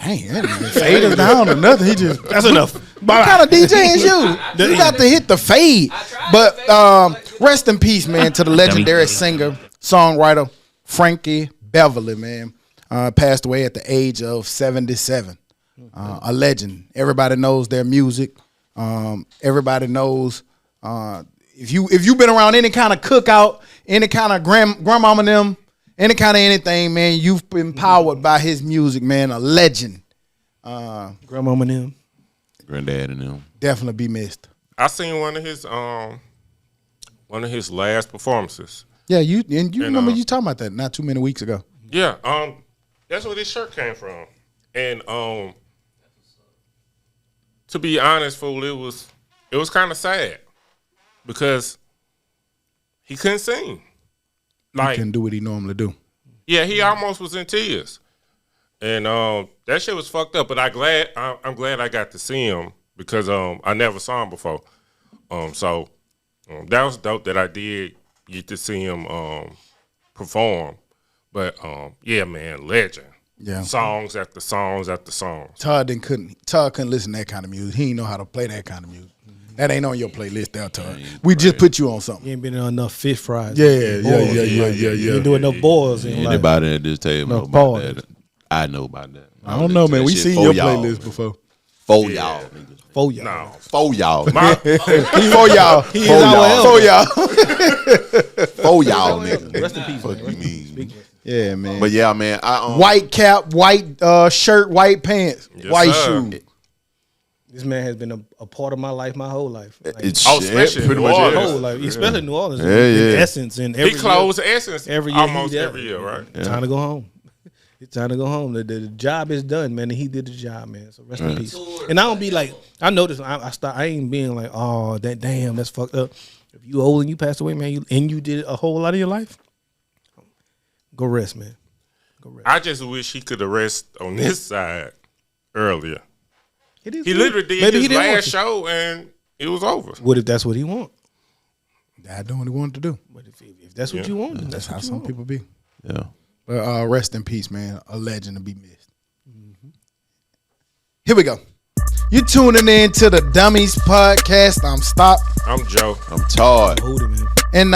Dang, that didn't fade us down or nothing. He just That's enough. what kind of DJ is you? You got to hit the fade. But rest in peace, man, to the legendary singer, songwriter Frankie Beverly, man. Passed away at the age of 77. A legend. Everybody knows their music. Everybody knows if you've been around any kind of cookout, any kind of grandmama them, any kind of anything, man, you've been powered by his music, man. A legend. Grandmama and them. Granddad and them. Definitely be missed. I seen one of his last performances. Yeah, you remember you talking about that not too many weeks ago. Yeah, that's where this shirt came from. And to be honest, fool, it was kind of sad because he couldn't sing. He couldn't do what he normally do. Yeah, he almost was in tears. And that shit was fucked up, but I'm glad I got to see him because I never saw him before. So that was dope that I did get to see him perform. But yeah, man, legend. Yeah. Songs after songs after songs. Todd couldn't listen to that kind of music. He didn't know how to play that kind of music. That ain't on your playlist there, Todd. We just put you on something. You ain't been on enough fish fries. Yeah. You ain't doing enough boils. Anybody at this table know about that? I know about that. I don't know, man. We seen your playlist before. For y'all. For y'all. No. For y'all. For y'all. For y'all. For y'all, nigga. Rest in peace. Fuck you mean. Yeah, man. But yeah, man. White cap, white shirt, white pants, Yes, white sir. shoes. This man has been a part of my life, my whole life. Like, Especially pretty New much Orleans. my whole life, especially New Orleans. Yeah. Essence and every He closed Essence every year almost he every year, right? Yeah. Time to go home. It's time to go home. The job is done, man, and he did the job, man. So rest in peace. And I don't be like, I noticed I ain't being like, oh, that's fucked up. If you old and you passed away, man, and you did a whole lot of your life, go rest, man. Go rest. I just wish he could have rested on this side earlier. He literally did Maybe his last show and it was over. What if that's what he want? I don't what he wanted to do. But if that's what you want, then That's how some people be. Yeah. But rest in peace, man. A legend to be missed. Here we go. You tuning in to the Dummies podcast. I'm Stop. I'm Joe. I'm tired. Hold it, man. And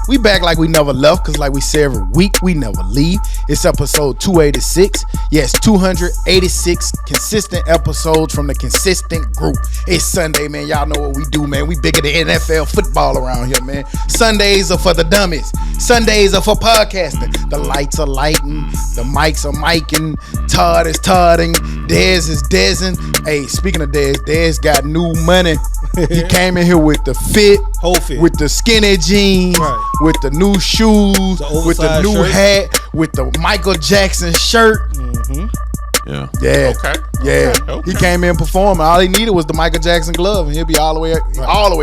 we back like we never left, because like we say every week, we never leave. It's episode 286. Yes, 286 consistent episodes from the consistent group. It's Sunday, man. Y'all know what we do, man. We bigger than NFL football around here, man. Sundays are for the dummies. Sundays are for podcasting. The lights are lighting. The mics are micing. Todd is todding. Dez is dezzing. Hey, speaking of Dez got new money. He came in here with the Whole fit. with the skinny jeans, Right. with the new shoes, with the oversized new shirt. hat, with the Michael Jackson shirt. Yeah. Yeah, Okay. yeah. Okay. He came in performing. All he needed was the Michael Jackson glove, and he'll be all the way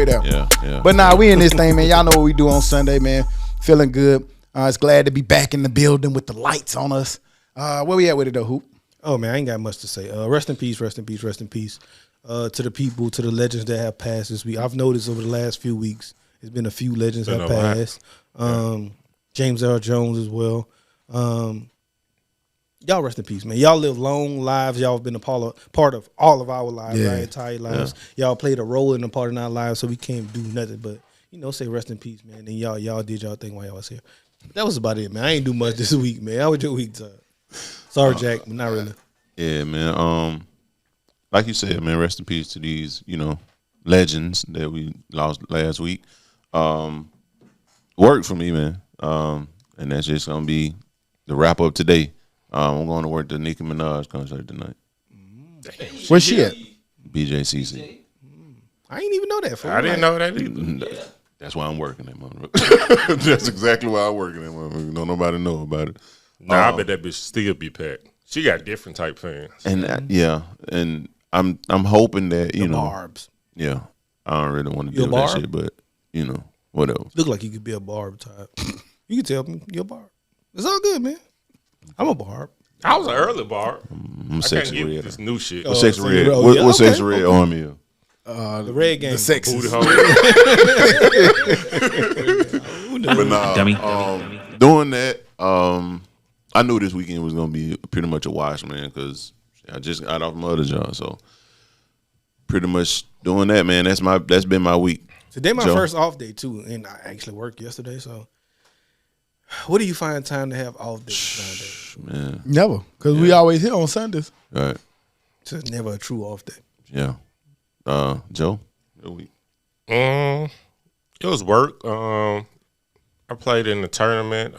there. Yeah. But nah, we in this thing, man. Y'all know what we do on Sunday, man. Feeling good. It's glad to be back in the building with the lights on us. Where we at with it though, Hoop? Oh man, I ain't got much to say. Rest in peace, rest in peace, rest in peace. To the people, to the legends that have passed this week. I've noticed over the last few weeks, there's been a few legends that have passed. James Earl Jones as well. Y'all rest in peace, man. Y'all live long lives. Y'all have been a part of all of our lives, our entire lives. Y'all played a role in a part of our lives, so we can't do nothing but, say rest in peace, man. And y'all did y'all thing while y'all was here. That was about it, man. I ain't do much this week, man. How was your week, Todd? Sorry, Jack, but not really. Yeah, man. Like you said, man, rest in peace to these, legends that we lost last week. Worked for me, man. And that's just gonna be the wrap up today. I'm going to work the Nicki Minaj concert tonight. Where's she at? BJCC. I ain't even know that. I didn't know that either. That's why I'm working that motherfucker. That's exactly why I'm working that motherfucker. Don't nobody know about it. Nah, I bet that bitch still be packed. She got different type fans. And and I'm hoping that Barbs. Yeah, I don't really want to do that barb? shit, but whatever. Look like you could be a barb type. You can tell me you're a barb. It's all good, man. I'm a barb. I was an early bar. I'm I can't sexy get red. this new shit. What sexy so red? you're- What yeah, sexy okay, red okay. on me? The red game. The sexy. Booty hole. But nah, Dummy. doing that, I knew this weekend was gonna be pretty much a wash, man, because I just got off my other job, so pretty much doing that, man. That's been my week. Today my Joe? first off day too, and I actually worked yesterday. So, what do you find time to have off days nowadays? Man, Never, because we always here on Sundays. right? So it's never a true off day. Yeah. Joe, your week. It was work. I played in the tournament,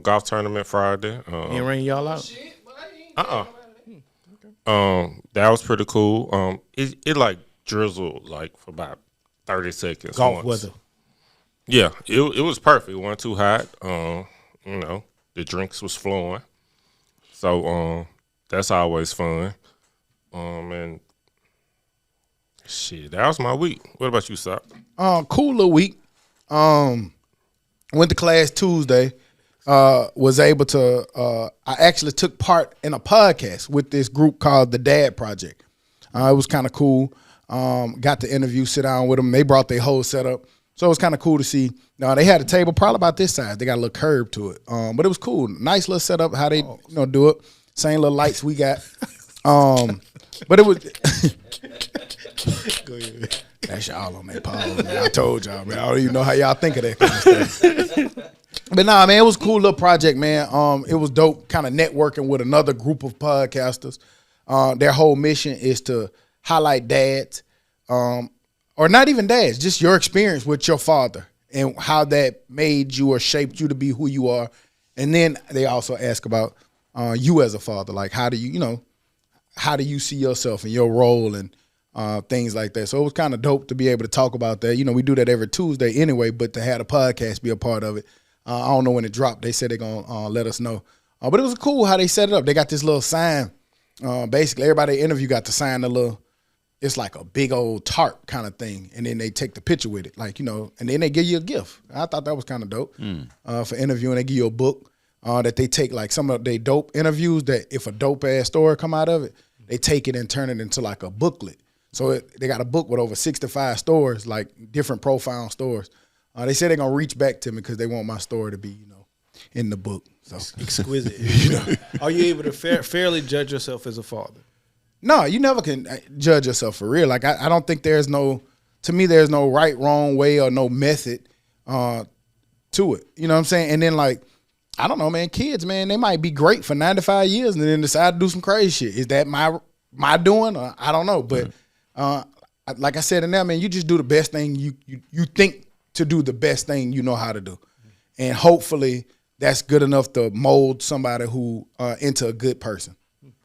golf tournament Friday. And ran y'all out. That was pretty cool. It like drizzled like for about 30 seconds. Golf once. weather. Yeah, it was perfect. It wasn't too hot. You know, the drinks was flowing. So that's always fun. And shit, that was my week. What about you, Sock? Cool little week. Went to class Tuesday. Was able to. I actually took part in a podcast with this group called the Dad Project. It was kind of cool. Got to interview, sit down with them. They brought their whole setup, so it was kind of cool to see. Now they had a table probably about this size. They got a little curve to it, but it was cool. Nice little setup. How they do it. Same little lights we got. But it was. Go ahead. That's y'all on that pause, man. I told y'all, man. I don't even know how y'all think of that kind of stuff. But nah, man, it was a cool little project, man. It was dope, kind of networking with another group of podcasters. Their whole mission is to highlight dads, or not even dads, just your experience with your father and how that made you or shaped you to be who you are. And then they also ask about you as a father, like how do you see yourself and your role and things like that. So it was kind of dope to be able to talk about that. You know, we do that every Tuesday anyway, but to have a podcast be a part of it. I don't know when it dropped. They said they're going to let us know. But it was cool how they set it up. They got this little sign. Basically, everybody they interview got to sign a little, it's like a big old tarp kind of thing. And then they take the picture with it, like, you know, and then they give you a gift. I thought that was kind of dope for interviewing. They give you a book that they take, like some of their dope interviews that if a dope-ass story come out of it, they take it and turn it into like a booklet. So they got a book with over 65 stories, like different profile stories. They say they're going to reach back to me because they want my story to be, you know, in the book. So Exquisite. You know? Are you able to fairly judge yourself as a father? No, you never can judge yourself for real. Like, I don't think there's no right, wrong way or no method to it. You know what I'm saying? And then, like, I don't know, man, kids, man, they might be great for 95 years and then decide to do some crazy shit. Is that my doing? I don't know. But like I said in there, man, you just do the best thing you think to do the best thing you know how to do. And hopefully that's good enough to mold somebody who into a good person.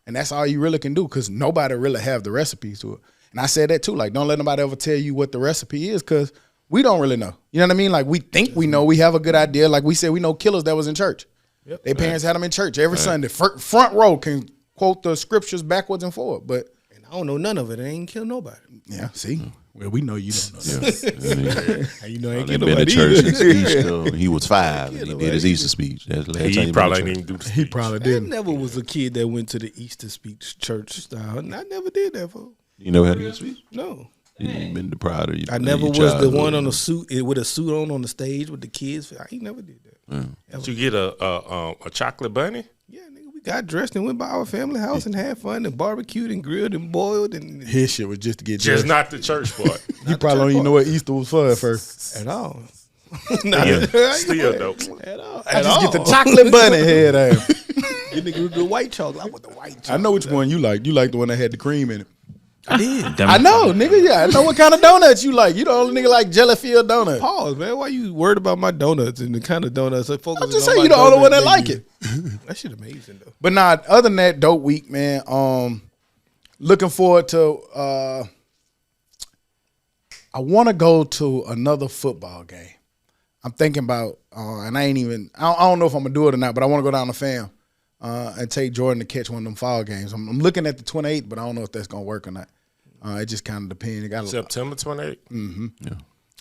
And that's all you really can do because nobody really have the recipes to it. And I said that too, like don't let nobody ever tell you what the recipe is because we don't really know. You know what I mean? Like we think we know, we have a good idea. Like we said, we know killers that was in church. Yep. Their parents had them in church every Sunday. Front row can quote the scriptures backwards and forward. But I don't know none of it. I ain't kill nobody. Yeah, see? Well, we know you don't know that. Yeah. You know, I ain't He kill been to nobody church either. and speech till he was 5 and he did his Easter speech. That's the last time He probably been to didn't church. do the He speech. probably I didn't. never was a kid that went to the Easter speech church style. I never did that, folks. You know how to get a speech? No. You ain't been deprived of your I never your was the childhood. one on a suit with a suit on the stage with the kids. I ain't never did that. Did you get a chocolate bunny? Yeah, nigga, we got dressed and went by our family house and had fun and barbecued and grilled and boiled and His shit was just to get Just dressed. not the church part. You probably don't even know what Easter was for at first. at all. Still dope. At all. I just get the chocolate bunny head ass. You nigga with the white chocolate. I want the white chocolate. I know which one you like. You like the one that had the cream in it. I did. I know, nigga. Yeah, I know what kind of donuts you like. You the only nigga like jelly-filled donut. Pause, man. Why you worried about my donuts and the kind of donuts? Like, I'm just saying you the only one that like it. That shit amazing though. But nah, other than that, dope week, man. Looking forward to. I want to go to another football game. I'm thinking about, and I don't know if I'm gonna do it or not, but I want to go down to fam and take Jordan to catch one of them fall games. I'm looking at the 28th, but I don't know if that's gonna work or not. It just kind of depends. It got September 28th. Yeah.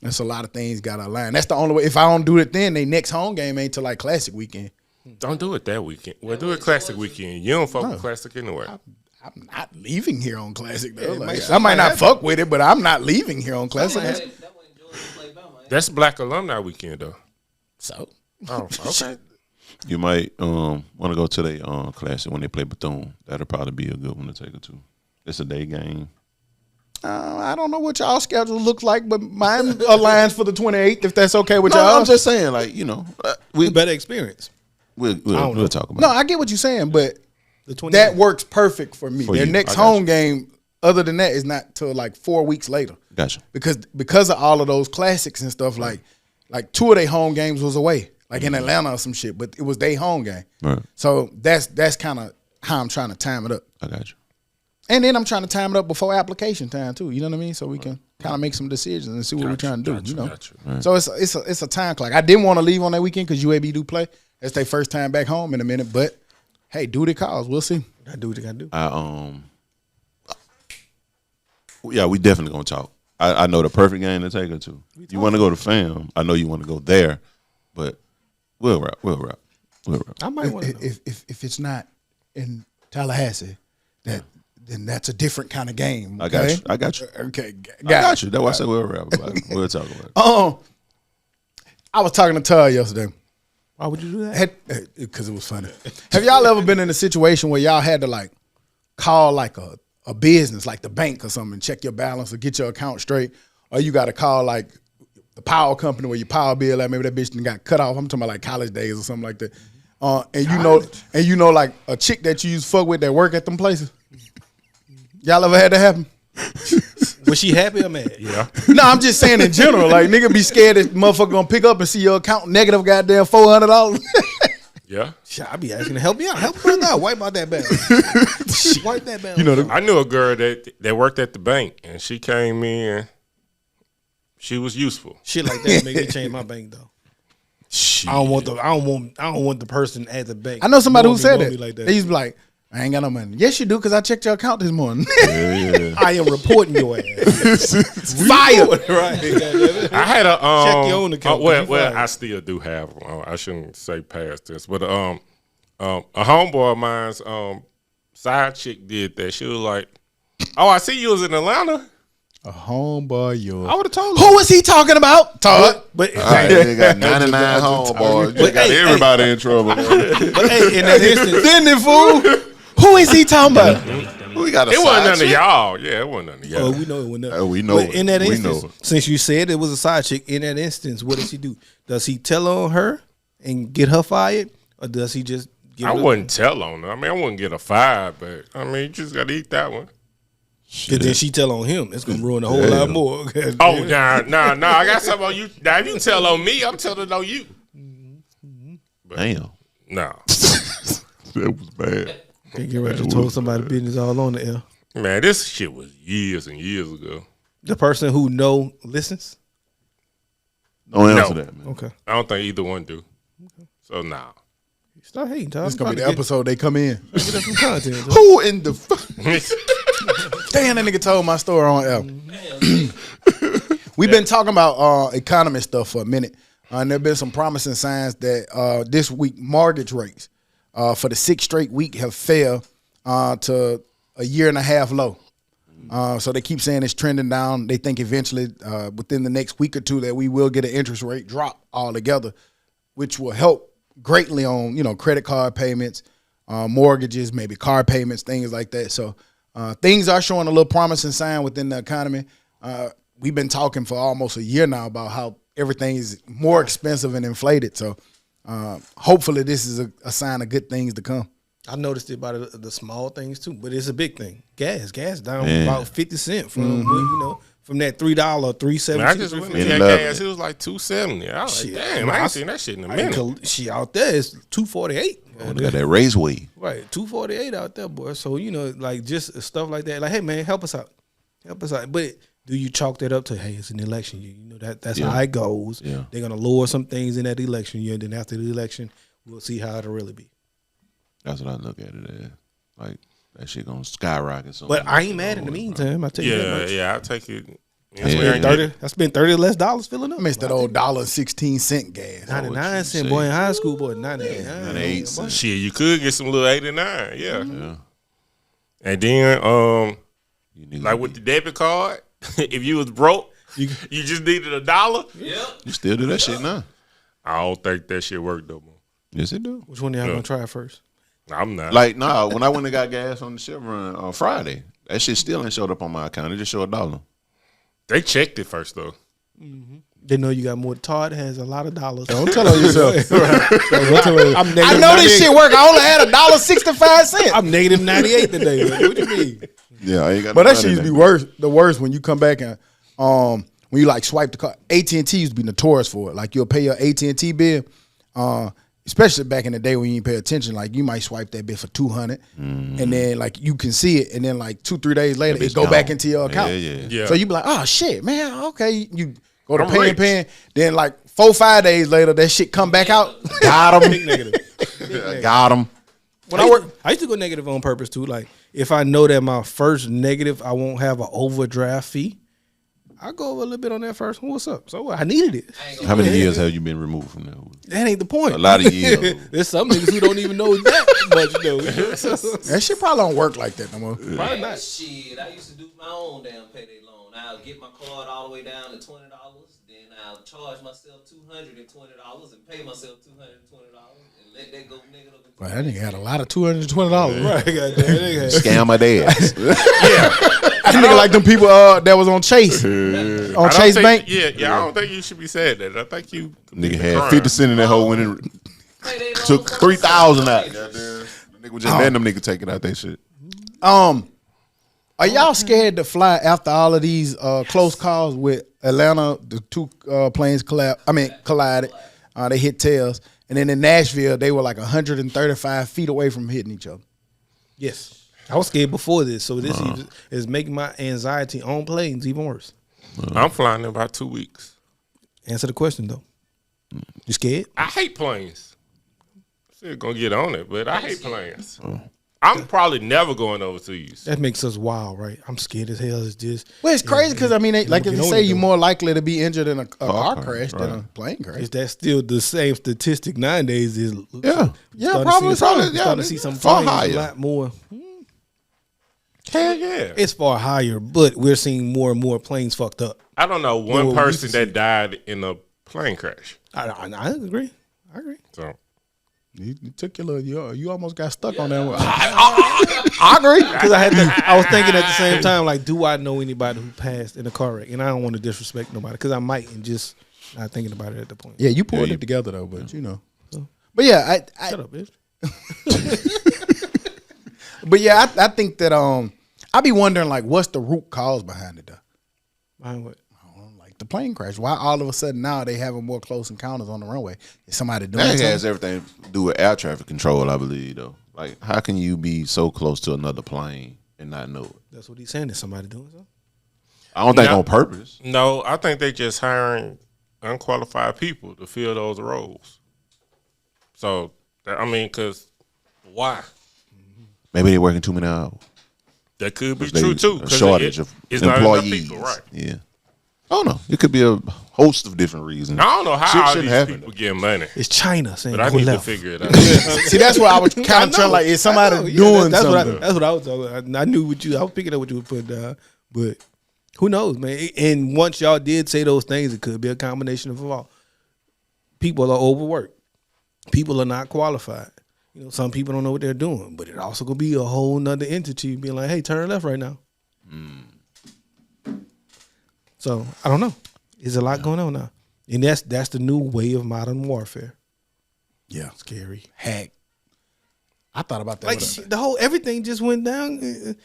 There's a lot of things got to align. That's the only way. If I don't do it then, they next home game ain't till like Classic weekend. Don't do it that weekend. Well, do it classic weekend. You don't fuck with classic anyway. I'm not leaving here on Classic though. Yeah, Like, might- I might not fuck with it, but I'm not leaving here on Classic. That's Black Alumni Weekend though. So Oh, okay. You might want to go to the classic when they play Bethune. That'll probably be a good one to take her to. It's a day game. I don't know what y'all schedule looks like, but mine aligns for the 28th. If that's okay with y'all, I'm just saying, like we Better experience. We'll talk about. No, I get what you're saying, but The 28th. that works perfect for me. For Their you. next I got home you. game, other than that, is not till like 4 weeks later. Gotcha. Because of all of those classics and stuff. Like 2 of their home games was away, like in Atlanta or some shit. But it was their home game. Right. So that's kind of how I'm trying to time it up. I got you. And then I'm trying to time it up before application time too. You know what I mean? So we can kind of make some decisions and see what we're trying to do. Gotcha. So it's a time clock. I didn't want to leave on that weekend because UAB do play. That's their first time back home in a minute. But hey, duty calls. We'll see. I do what they gotta do. Yeah, we definitely gonna talk. I know the perfect game to take her to. You want to go to fam? I know you want to go there, but we'll wrap. I might want to. If it's not in Tallahassee, then that's a different kind of game. I Okay? got you. Okay, I got you. That's why I said we'll wrap about it. We'll talk about it. I was talking to Todd yesterday. Why would you do that? Because it was funny. Have y'all ever been in a situation where y'all had to like call like a business, like the bank or something, check your balance or get your account straight, or you got to call like the power company where your power bill, like maybe that bitch done got cut off. I'm talking about like college days or something like that. And you know like a chick that you used to fuck with that work at them places. Y'all ever had that happen? Was she happy or mad? Yeah. No, I'm just saying in general. Like nigga be scared that motherfucker gonna pick up and see your account negative goddamn $400. Yeah. Shit, I be asking to help me out. Help me out. Wipe out that balance. Wipe that balance. You know, I knew a girl that worked at the bank, and she came in. She was useful. Shit like that make me change my bank though. I don't want the person at the bank. I know somebody who knowing said me that. like that. They used to be like, I ain't got no money. Yes, you do, because I checked your account this morning. I am reporting your ass. Fired. Right. I had a Check your own account, 'cause you well, fired. I still do have. I shouldn't say past this, but a homeboy of mine's side chick did that. She was like, "Oh, I see you was in Atlanta." A homeboy, yours. I would have told her. Who was he talking about? Todd. But All right, they got 99 homeboys. They got hey, everybody in trouble. hey, in that instance, Didn't it, fool? Who is he talking about? We got a It wasn't side none of chick? y'all. Yeah, it wasn't none of y'all. we know it went up. We know But it. in that We instance, know it. since you said it was a side chick, in that instance, what does he do? Does he tell on her and get her fired, or does he just? Give I her wouldn't tell on her. I mean, I wouldn't get a five, but I mean, you just got to eat that one. Because then she tell on him. It's gonna ruin a whole lot more. Oh, nah. I got something on you. Now, if you tell on me, I'm telling on you. Damn. Nah. That was bad. Can't get ready to told somebody business all on the air. Man, this shit was years and years ago. The person who listens. Don't No. answer that, man. Okay, I don't think either one do. So, nah. stop hating. Tom. It's going to be the episode they come in. Get us some content. Tom. Who in the Damn, that nigga told my story on air. We've been talking about economy stuff for a minute. And there have been some promising signs that this week mortgage rates for the 6th straight week have fell to a 1.5 year low. So they keep saying it's trending down. They think eventually within the next week or two that we will get an interest rate drop altogether, which will help greatly on credit card payments, mortgages, maybe car payments, things like that. So things are showing a little promising sign within the economy. We've been talking for almost a year now about how everything is more expensive and inflated. So hopefully this is a sign of good things to come. I noticed it by the small things too, but it's a big thing. Gas down Man. about 50 cents from from that $3, $3.76. Man, I just went In that love gas. it. It was like $2.70. I was Shit. like, damn, I ain't seen that shit in a minute. She out there is $2.48. Oh, they got that raise wave. Right, $2.48 out there, boy. So like just stuff like that. Like, hey man, help us out. But do you chalk that up to it's an election year? That's how it goes. Yeah. They're gonna lower some things in that election year, and then after the election, we'll see how it'll really be. That's what I look at it as. Like, that shit gonna skyrocket. So But I ain't mad in the meantime. I tell you that much. Yeah, I'll take it. Yeah. I spent $30 less filling up. I missed that old $1.16 gas. 99 cent, say. boy, in high school, boy, 99. 98 cents. Shit, you could get some little 89, yeah. Yeah. And then, You niggas like with the debit card, if you was broke, you just needed $1. You still do that shit now. I don't think that shit worked no more. Yes, it do. Which one y'all gonna try first? I'm not. Like, nah, when I went and got gas on the Chevron on Friday, that shit still ain't showed up on my account. It just showed $1. They checked it first though. They know you got more. Todd has a lot of dollars. Don't tell on yourself. I'm negative I know this 98. shit work. I only had $1.65. I'm negative 98 today. What do you mean? Yeah, I ain't got But no that shit money used to be in worse. The worst when you come back and when you like swipe the card. AT&T used to be notorious for it. Like you'll pay your AT&T bill, especially back in the day when you didn't pay attention. Like you might swipe that bill for $200, and then like you can see it, and then like 2-3 days later it go back into your account. Yeah. So you be like, oh shit, man, okay. You go to I'm paying. rich. Then like 4-5 days later that shit come back out. Got him. Negative. Got him. When I used to go negative on purpose too. Like if I know that my first negative, I won't have an overdraft fee. I go a little bit on that first. What's up? So what? I needed it. How many years have you been removed from that? That ain't the point. A lot of years. There's some niggas who don't even know that much though. That shit probably don't work like that no more. Probably not. Shit, I used to do my own damn payday loan. I'll get my card all the way down to $20, then I'll charge myself $220 and pay myself $220 and let that go negative. But that nigga had a lot of $220. Right, goddamn. Scam my dad. That nigga like them people that was on Chase. On I don't Chase think- Bank. Yeah. I don't think you should be saying that. I think you Nigga commit a had crime. 50 cents in that hole when it Payday loan took for 3,000 out. myself. Goddamn. The nigga was just letting them nigga take it out that shit. Are y'all scared to fly after all of these close calls with Atlanta? The two planes collided. They hit tails, and then in Nashville they were like 135 feet away from hitting each other. Yes. I was scared before this, so this is making my anxiety on planes even worse. I'm flying in about 2 weeks. Answer the question though. You scared? I hate planes. Still gonna get on it, but I hate planes. I'm probably never going overseas. That makes us wild, right? I'm scared as hell. It's just Well, it's crazy because I mean, like you they know say, what you're they more likely to be injured in a car car, crash than a right. plane crash. is that still the same statistic nowadays? Is Yeah. Yeah, probably. starting yeah, to see some far planes higher. a lot more. Hell yeah. It's far higher, but we're seeing more and more planes fucked up. I don't know one Well, we person used to that died in a plane crash. I agree. I agree. So You took your little. You almost got stuck on that one. I agree. Because I was thinking at the same time, like, do I know anybody who passed in a car wreck? And I don't want to disrespect nobody because I might, and just not thinking about it at the point. Yeah, you pulled it together though, but you know. But yeah, Shut up, bitch. But yeah, I think that I be wondering like what's the root cause behind it though. Behind what? Like the plane crash. Why all of a sudden now they having more close encounters on the runway? Is somebody doing That something? has everything to do with air traffic control, I believe, though. Like, how can you be so close to another plane and not know it? That's what he's saying. Is somebody doing something? I don't think No. on purpose. no, I think they just hiring unqualified people to fill those roles. So I mean, because why? Maybe they're working too many hours. That could be They- true too. A 'cause shortage of it's not enough employees. people, right? Yeah. I don't know. It could be a host of different reasons. I don't know Shit how all shouldn't these happen, people get money, It's China saying but I go need left. to figure it out. See, that's why I was kind of trying like is somebody I know, yeah, doing that's something? That's what I was talking about. I knew what you. I was picking up what you were putting down, but who knows, man? And once y'all did say those things, it could be a combination of all. People are overworked. People are not qualified. You know, some people don't know what they're doing, but it also could be a whole nother entity being like, "Hey, turn left right now." So I don't know. There's a lot going on now, and that's the new way of modern warfare. Yeah, Scary. hack. I thought about that. Like with the whole everything just went down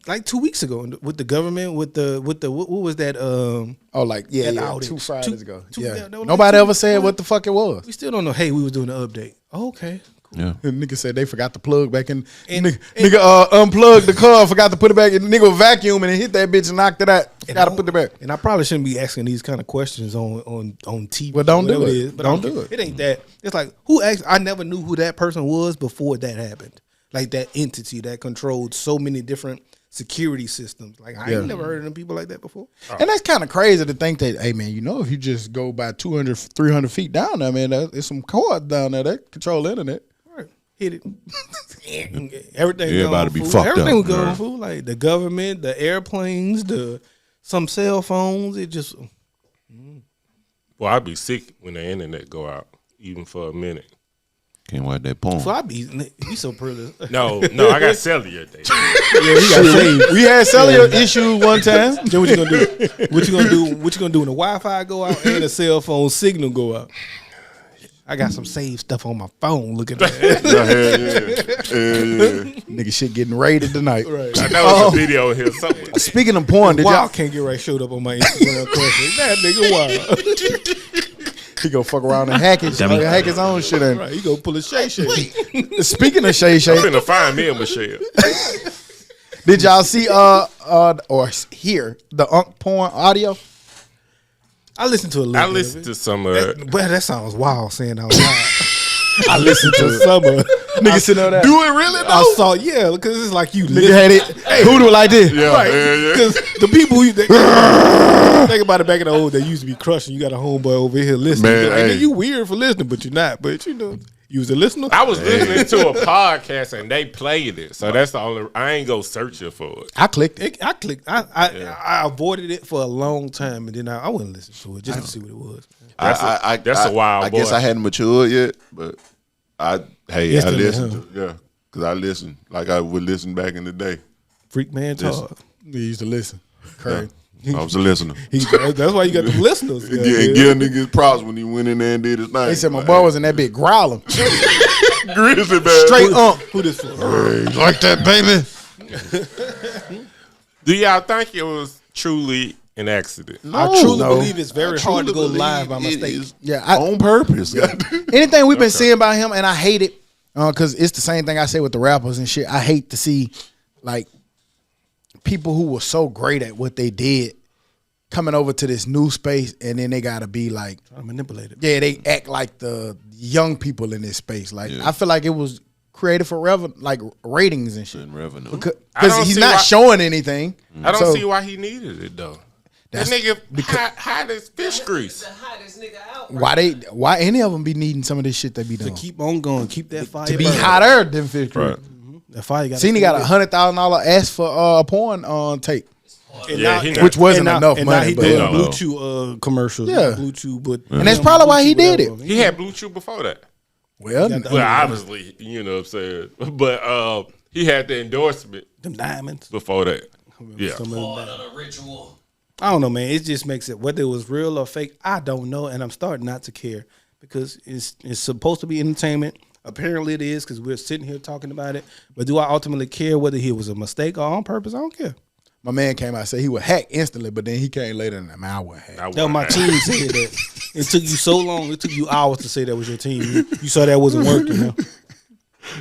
like 2 weeks ago with the government with the what was that like yeah, that yeah, outage. 2 Fridays ago. Yeah, that was like nobody 2 ever said what the fuck it was. we still don't know. Hey, we was doing the update. Oh, okay, cool. Yeah. And nigga said they forgot to plug back in. And- Nigga unplugged the car, forgot to put it back in. Nigga was vacuuming and hit that bitch and knocked it out. Got to put it back. And I probably shouldn't be asking these kind of questions on TV. Well, don't do whatever it. But Don't I do it. It ain't that. It's like who asked? I never knew who that person was before that happened. Like that entity that controlled so many different security systems. Like I ain't never heard of them people like that before. And that's kind of crazy to think that, hey, man, you know, if you just go by 200, 300 feet down there, man, there's some cords down there that control the internet. Right. Hit it. Everything. Everybody gone, be fool. fucked Everything up, was going, right. fool. Like the government, the airplanes, some cell phones. It just Well, I'd be sick when the internet go out, even for a minute. Can't watch that porn. So I be so privileged. No, I got cellular. Day. Yeah, he got saved. We had cellular issues one time. Then what you gonna do? What you gonna do? What you gonna do when the Wi-Fi go out and the cell phone signal go out? I got some saved stuff on my phone. Look at that. Nigga shit getting raided tonight. Right. I know it's a video here somewhere. Speaking of porn, did Wow, y'all can't get right showed up on my Instagram question. That nigga wild. he go fuck around and hack his own shit in. Right, he go pull a Shay Shay. Speaking of Shay Shay, I'm finna find me a Michelle. did y'all see or hear the Unk porn audio? I listened to a little I bit listened of to it. some of it. Well, that sounds wild saying out loud. I listened to some of it. Nigga sitting on that. Do it really though? I saw, yeah, because it's like you Nigga had it. Who do it like this? Yeah, right? yeah. Because the people who think about it back in the old, they used to be crushing. You got a homeboy over here listening. Man, Like, hey. you weird for listening, but you're not. But you know, you was a listener. I was listening to a podcast and they played it, so that's the only. I ain't go searching for it. I clicked it. I clicked. I avoided it for a long time, and then I wouldn't listen to it just to see what it was. That's a wild I guess boy. I hadn't matured yet, but I Yesterday, listened huh? to yeah, because I listened like I would listen back in the day. Freak man talk. He used to listen. Curry. I was a listener. That's why you got the listeners. And give niggas props when he went in there and did his thing. They said my boy was in that bit growling. Grizzly man. Straight Unk. Who this for? Hey, like that, baby. Do y'all think it was truly an accident? I truly No. believe it's very hard to go live by mistake. Yeah, I- on purpose. Anything we've been seeing about him, and I hate it because it's the same thing I say with the rappers and shit. I hate to see like people who were so great at what they did coming over to this new space, and then they gotta be like, Manipulated. yeah, they act like the young people in this space. Like I feel like it was created for like ratings and shit. And revenue. I Because don't he's see not why- showing anything. I don't So- see why he needed it though. That nigga hide his fish grease. The hottest nigga out. Why any of them be needing some of this shit they be doing Keep on going. Keep that fire. to be burning. hotter than Fish Creek. Right. That fire got. Seen he got $100,000 ask for a porn on tape, Yeah, he not- which wasn't and enough now money. he But doing No. Blue Chew commercials. Yeah. Blue Chew, but And that's probably why he did it. He had Blue Chew before that. well, Well, obviously, you know what I'm saying. But he had the endorsement them diamonds. before that. Yeah. Some of them Part diamonds. of the ritual. I don't know, man. It just makes it whether it was real or fake. I don't know, and I'm starting not to care because it's supposed to be entertainment. Apparently, it is because we're sitting here talking about it. But do I ultimately care whether it was a mistake or on purpose? I don't care. my man came out and said he would hack instantly, but then he came later and I would hack. I That was my wasn't- team said that. It took you so long. It took you hours to say that was your team. You saw that wasn't working. Huh?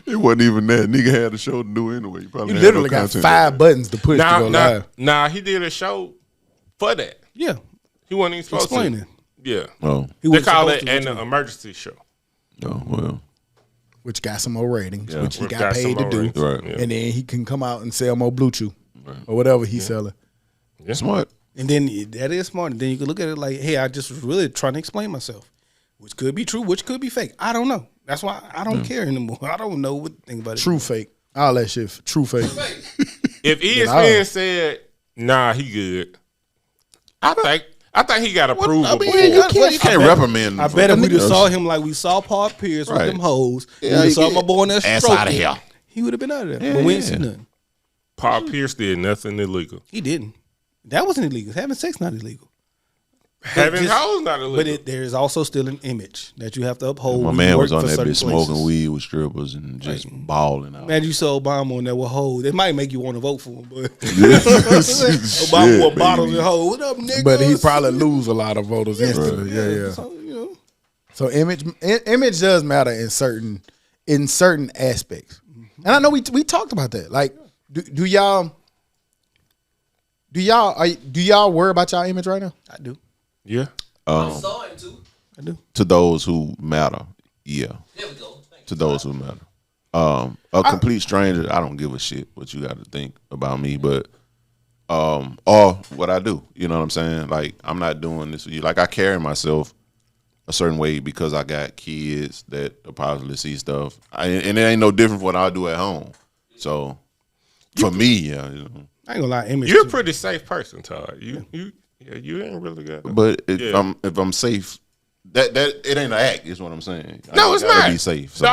It wasn't even that. Nigga had a show to do anyway. You probably You had literally no got content. 5 buttons to push to go live. Nah, he did a show for that. Yeah. He wasn't even supposed Explaining. to. Yeah. Oh, He They wasn't call supposed it to, an which one? emergency show. oh well. Which got some more ratings, Yeah. which he Which got got some paid to more do. ratings. Right. Yeah. And then he can come out and sell more Blue Chew or whatever he's selling. Smart. And then that is smart. And then you can look at it like, hey, I just was really trying to explain myself, which could be true, which could be fake. I don't know. That's why I don't care anymore. I don't know what to think about it. True fake. All that shit. True fake. If I- ESPN said, nah, he good, I think he got approval I mean, before. you can't reprimand. I bet if we just niggas. saw him like we saw Paul Pierce Right. with them hoes, Yeah, we he saw get my boy in that ass stroke, outta here. he would have been out of there. Yeah, but we ain't yeah. seen nothing. Paul Pierce did nothing illegal. He didn't. That wasn't illegal. Having sex not illegal. Having just- hoes not illegal. But there is also still an image that you have to uphold. My when man you was work on for that certain bitch smoking places. weed with strippers and just balling out. Imagine you saw Obama on there with hoes. It might make you want to vote for him, but Shit, Obama with bottles baby. and hoes. What up, niggas? But he probably lose a lot of voters instantly. Yeah. So, you know, So image does matter in certain aspects. And I know we talked about that. Like, do y'all worry about y'all image right now? I do. yeah. I'm starting to. I do. To those who matter, yeah. There we go. Thank To you. those who matter. A complete stranger, I don't give a shit what you got to think about me, but or what I do. You know what I'm saying? Like, I'm not doing this with you. Like, I carry myself a certain way because I got kids that will probably see stuff, and it ain't no different from what I do at home. So, for me, yeah, you know. I ain't gonna lie. Image. You're a too. pretty safe person, Todd. You ain't really got. But Yeah. if I'm safe That it ain't an act. Is what I'm saying. No, it's gotta not. Be safe. So. No,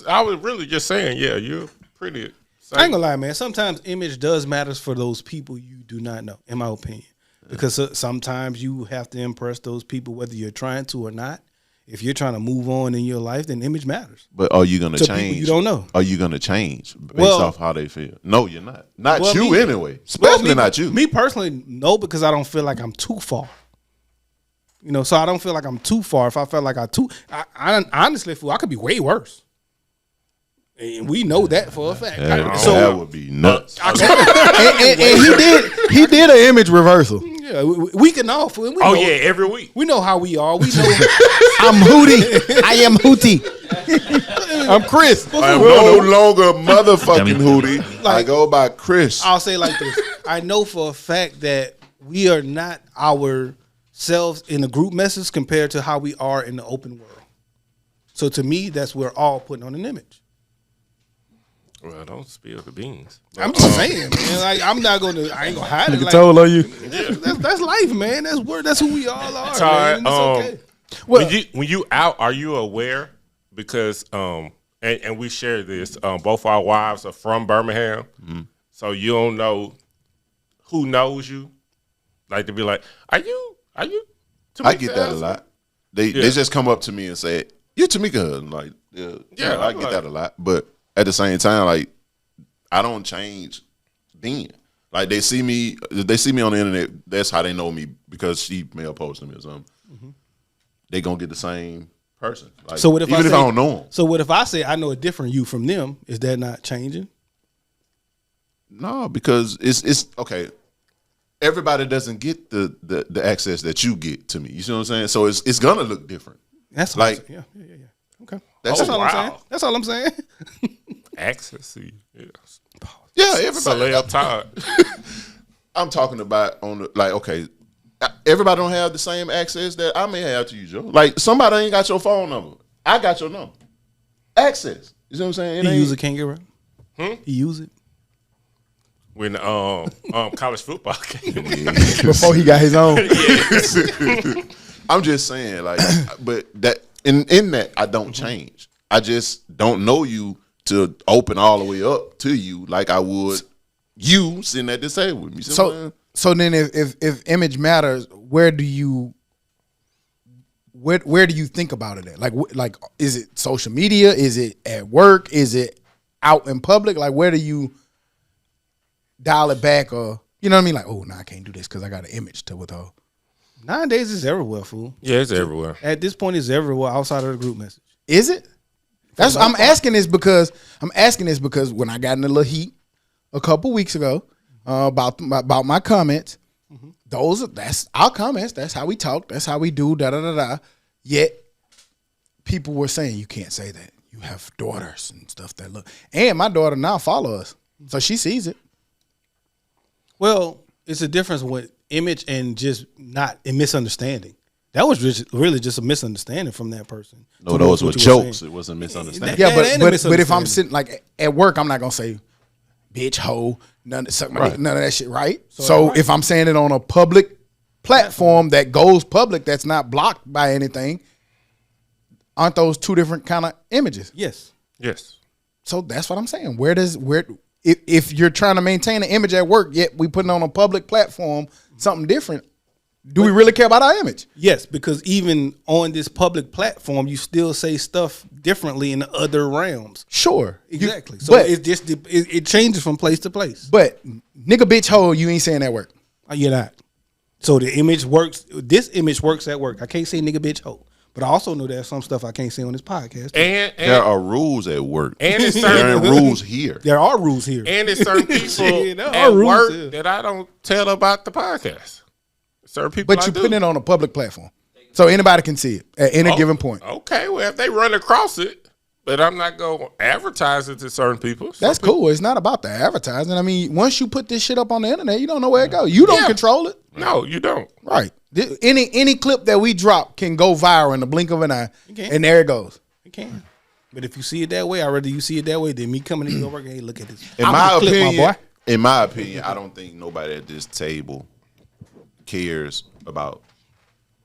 I was really just saying, yeah, you're pretty safe. I ain't gonna lie, man. Sometimes image does matters for those people you do not know, in my opinion. Because sometimes you have to impress those people, whether you're trying to or not. If you're trying to move on in your life, then image matters. But are you going to To change? people you don't know. Are you going to change based off how they feel? No, you're not. Not Well, you me- anyway. Especially not you. Me personally, no, because I don't feel like I'm too far. You know, so I don't feel like I'm too far. If I felt like I honestly feel I could be way worse. And we know that for a fact. That would be nuts. and he did an image reversal. Yeah, we can all. We Oh know, yeah, every week. we know how we are. We know. I'm Hootie. I am Hootie. I'm Chris. I am no longer motherfucking Hootie. I go by Chris. I'll say it like this: I know for a fact that we are not ourselves in a group message compared to how we are in the open world. So to me, that's we're all putting on an image. Well, don't spill the beans. I'm just saying, man. Like I ain't gonna hide it. Like, Told on you. that's life, man. That's who we all are, Ty, man. It's okay. Well, when you out, are you aware? Because and we share this. Both our wives are from Birmingham, so you don't know who knows you. Like to be like, are you? I Tamika get that a Elson? lot. They just come up to me and say, "You Tamika?" I'm like, yeah, I get that a lot. But at the same time, like I don't change. Then, like they see me on the internet. That's how they know me because she may have posted me or something. They gonna get the same person. Like, So what if even if I don't know them? So what if I say I know a different you from them? Is that not changing? No, because it's okay. Everybody doesn't get the access that you get to me. You see what I'm saying? So it's gonna look different. That's Like- what I'm saying. Yeah. Okay. That's That's it. all I'm Wow. saying. That's all I'm saying. Access to you. Yeah. Yeah, everybody. So lay up Todd. I'm talking about on the like. Okay, everybody don't have the same access that I may have to you, Joe. Like somebody ain't got your phone number. I got your number. Access. You see what I'm saying? He use it, can't get right. He use it. When college football came. before he got his own. I'm just saying, like, but that in that I don't change. I just don't know you to open all the way up to you like I would you sitting at this table with me. See what I'm saying? So then if image matters, where do you think about it at? Like is it social media? Is it at work? Is it out in public? Like where do you dial it back, or you know what I mean? Like, oh no, I can't do this because I got an image to withhold. Nowadays, it's everywhere, fool. Yeah, it's everywhere. At this point, it's everywhere outside of the group message. Is it? That's I'm asking this because when I got in a little heat a couple weeks ago about my comments, that's our comments. That's how we talk. That's how we do. Da da da da. Yet people were saying you can't say that. You have daughters and stuff that look. And my daughter now follow us, so she sees it. Well, it's a difference with image and just not a misunderstanding. That was really just a misunderstanding from that person. No, those were jokes. It was a misunderstanding. Yeah, That ain't a but if I'm misunderstanding. sitting like at work, I'm not gonna say bitch, hoe, none of that shit, right? So if I'm saying it on a public platform that goes public, that's not blocked by anything, aren't those two different kind of images? Yes. Yes. So that's what I'm saying. If you're trying to maintain an image at work, yet we putting on a public platform something different, do we really care about our image? Yes, because even on this public platform, you still say stuff differently in other realms. Sure, Exactly. So but it just it changes from place to place. but nigga, bitch, hoe, you ain't saying at work. You're not. So the image works. This image works at work. I can't say nigga, bitch, hoe. But I also know there's some stuff I can't say on this podcast. And There are rules at work. And it's There certain ain't rules here. There are rules here. and it's certain people Shit, there are at rules work here. that I don't tell about the podcast. Certain people, But I you do. putting it on a public platform, so anybody can see it at any given point. Okay, well, if they run across it, but I'm not going to advertise it to certain people. That's cool. It's not about the advertising. I mean, once you put this shit up on the internet, you don't know where it goes. You don't Yeah. control it. No, you don't. Right. Any clip that we drop can go viral in the blink of an eye, can. and there it goes. You can. But if you see it that way, I'd rather you see it that way than me coming to your work. Hey, look at this. In I'm my gonna clip, opinion, my boy. I don't think nobody at this table cares about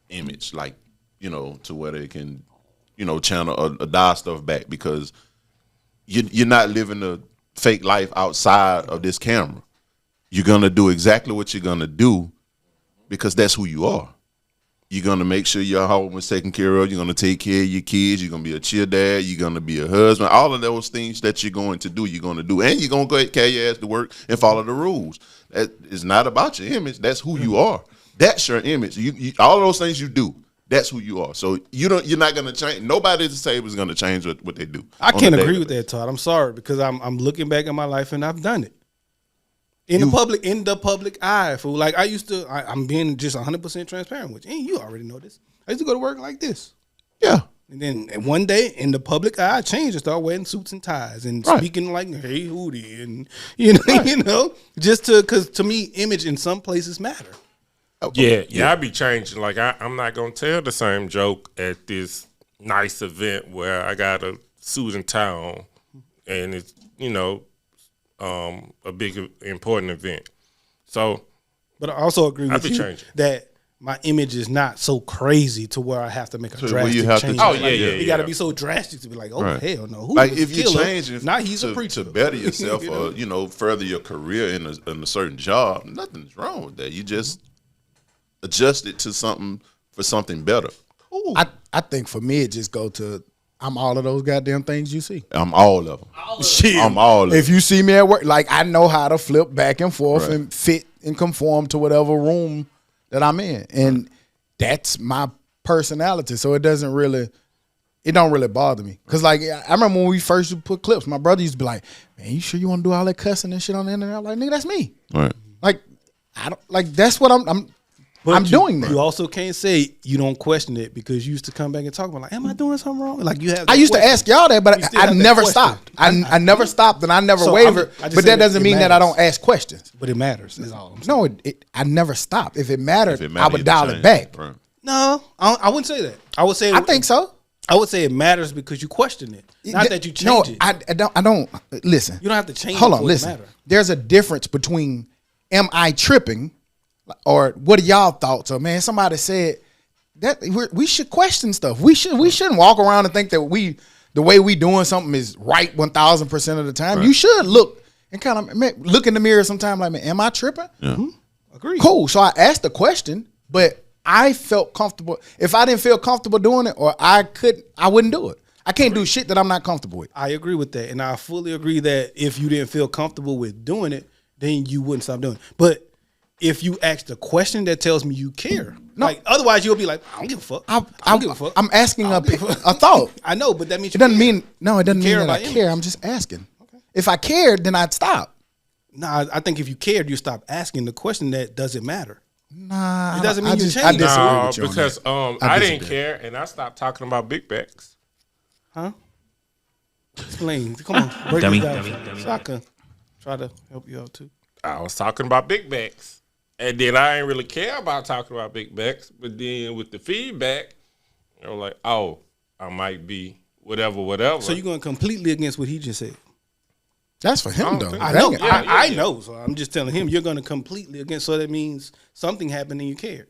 image. Like to where they can, channel or dial stuff back, because you're not living a fake life outside of this camera. You're gonna do exactly what you're gonna do because that's who you are. You're gonna make sure your home is taken care of. You're gonna take care of your kids. You're gonna be a chill dad. You're gonna be a husband. All of those things that you're going to do, you're gonna do, and you're gonna go ahead, carry your ass to work and follow the rules. That is not about your image. That's who you are. That's your image. You all of those things you do. That's who you are. So you're not gonna change. Nobody at the table is gonna change what they do. I can't agree with that, Todd. I'm sorry, because I'm looking back at my life and I've done it. In the public eye, fool. Like I'm being just 100% transparent with you. And you already know this. I used to go to work like this. Yeah. And then one day in the public eye, I changed and started wearing suits and ties and speaking like, hey, Hootie, and just because to me, image in some places matter. Yeah, I be changing. Like I'm not gonna tell the same joke at this nice event where I got a suit and tie on, and it's a big important event. So, but I also agree with you changing. that my image is not so crazy to where I have to make a drastic change. You got to be so drastic to be like, hell no. Who like if you change, now he's a preacher to better yourself or further your career in a certain job, nothing's wrong with that. You just adjust it to something better. Cool. I think for me it just go to I'm all of those goddamn things you see. I'm all of them. Shit. I'm all of them. If you see me at work, like I know how to flip back and forth and fit and conform to whatever room that I'm in. And that's my personality. So it don't really bother me. Cause like I remember when we first put clips, my brother used to be like, man, you sure you want to do all that cussing and shit on the internet? I'm like, nigga, that's me. Right. Like I don't like that's what I'm doing that. You also can't say you don't question it because you used to come back and talk about like, am I doing something wrong? Like you have. I used to ask y'all that, but I never stopped. I never stopped and I never wavered. But that doesn't mean that I don't ask questions. But it matters. Is all I'm saying. No, I never stopped. If it mattered, I would dial it back. Right. No, I wouldn't say that. I would say I think so. I would say it matters because you question it, not that you change it. I don't listen. You don't have to change. Hold it on, for listen. It matter. There's a difference between am I tripping, or what are y'all thoughts? Or man, somebody said that we should question stuff. We shouldn't walk around and think that the way we doing something is right 1,000% of the time. Right. You should look and kind of look in the mirror sometime like, man, am I tripping? Yeah. Mm-hmm. Agreed. Cool. So I asked the question, but I felt comfortable. If I didn't feel comfortable doing it, or I wouldn't do it. I can't do shit that I'm not comfortable with. I agree with that, and I fully agree that if you didn't feel comfortable with doing it, then you wouldn't stop doing it. But if you ask the question that tells me you care, like otherwise you'll be like, I don't give a fuck. I don't give a fuck. I'm asking a thought. I know, but that means it doesn't mean that I care. I'm just asking. Okay. If I cared, then I'd stop. Nah, I think if you cared, you stop asking the question that doesn't matter. Nah, it doesn't mean you change. I disagree with you because I didn't care and I stopped talking about big backs. Huh? Explain. Come on, break it down. So I can try to help you out too. I was talking about big backs, and then I ain't really care about talking about big backs. But then with the feedback, I was like, oh, I might be whatever. So you're going completely against what he just said. That's for him, though. I know. I know. So I'm just telling him you're going to completely against. So that means something happened and you cared.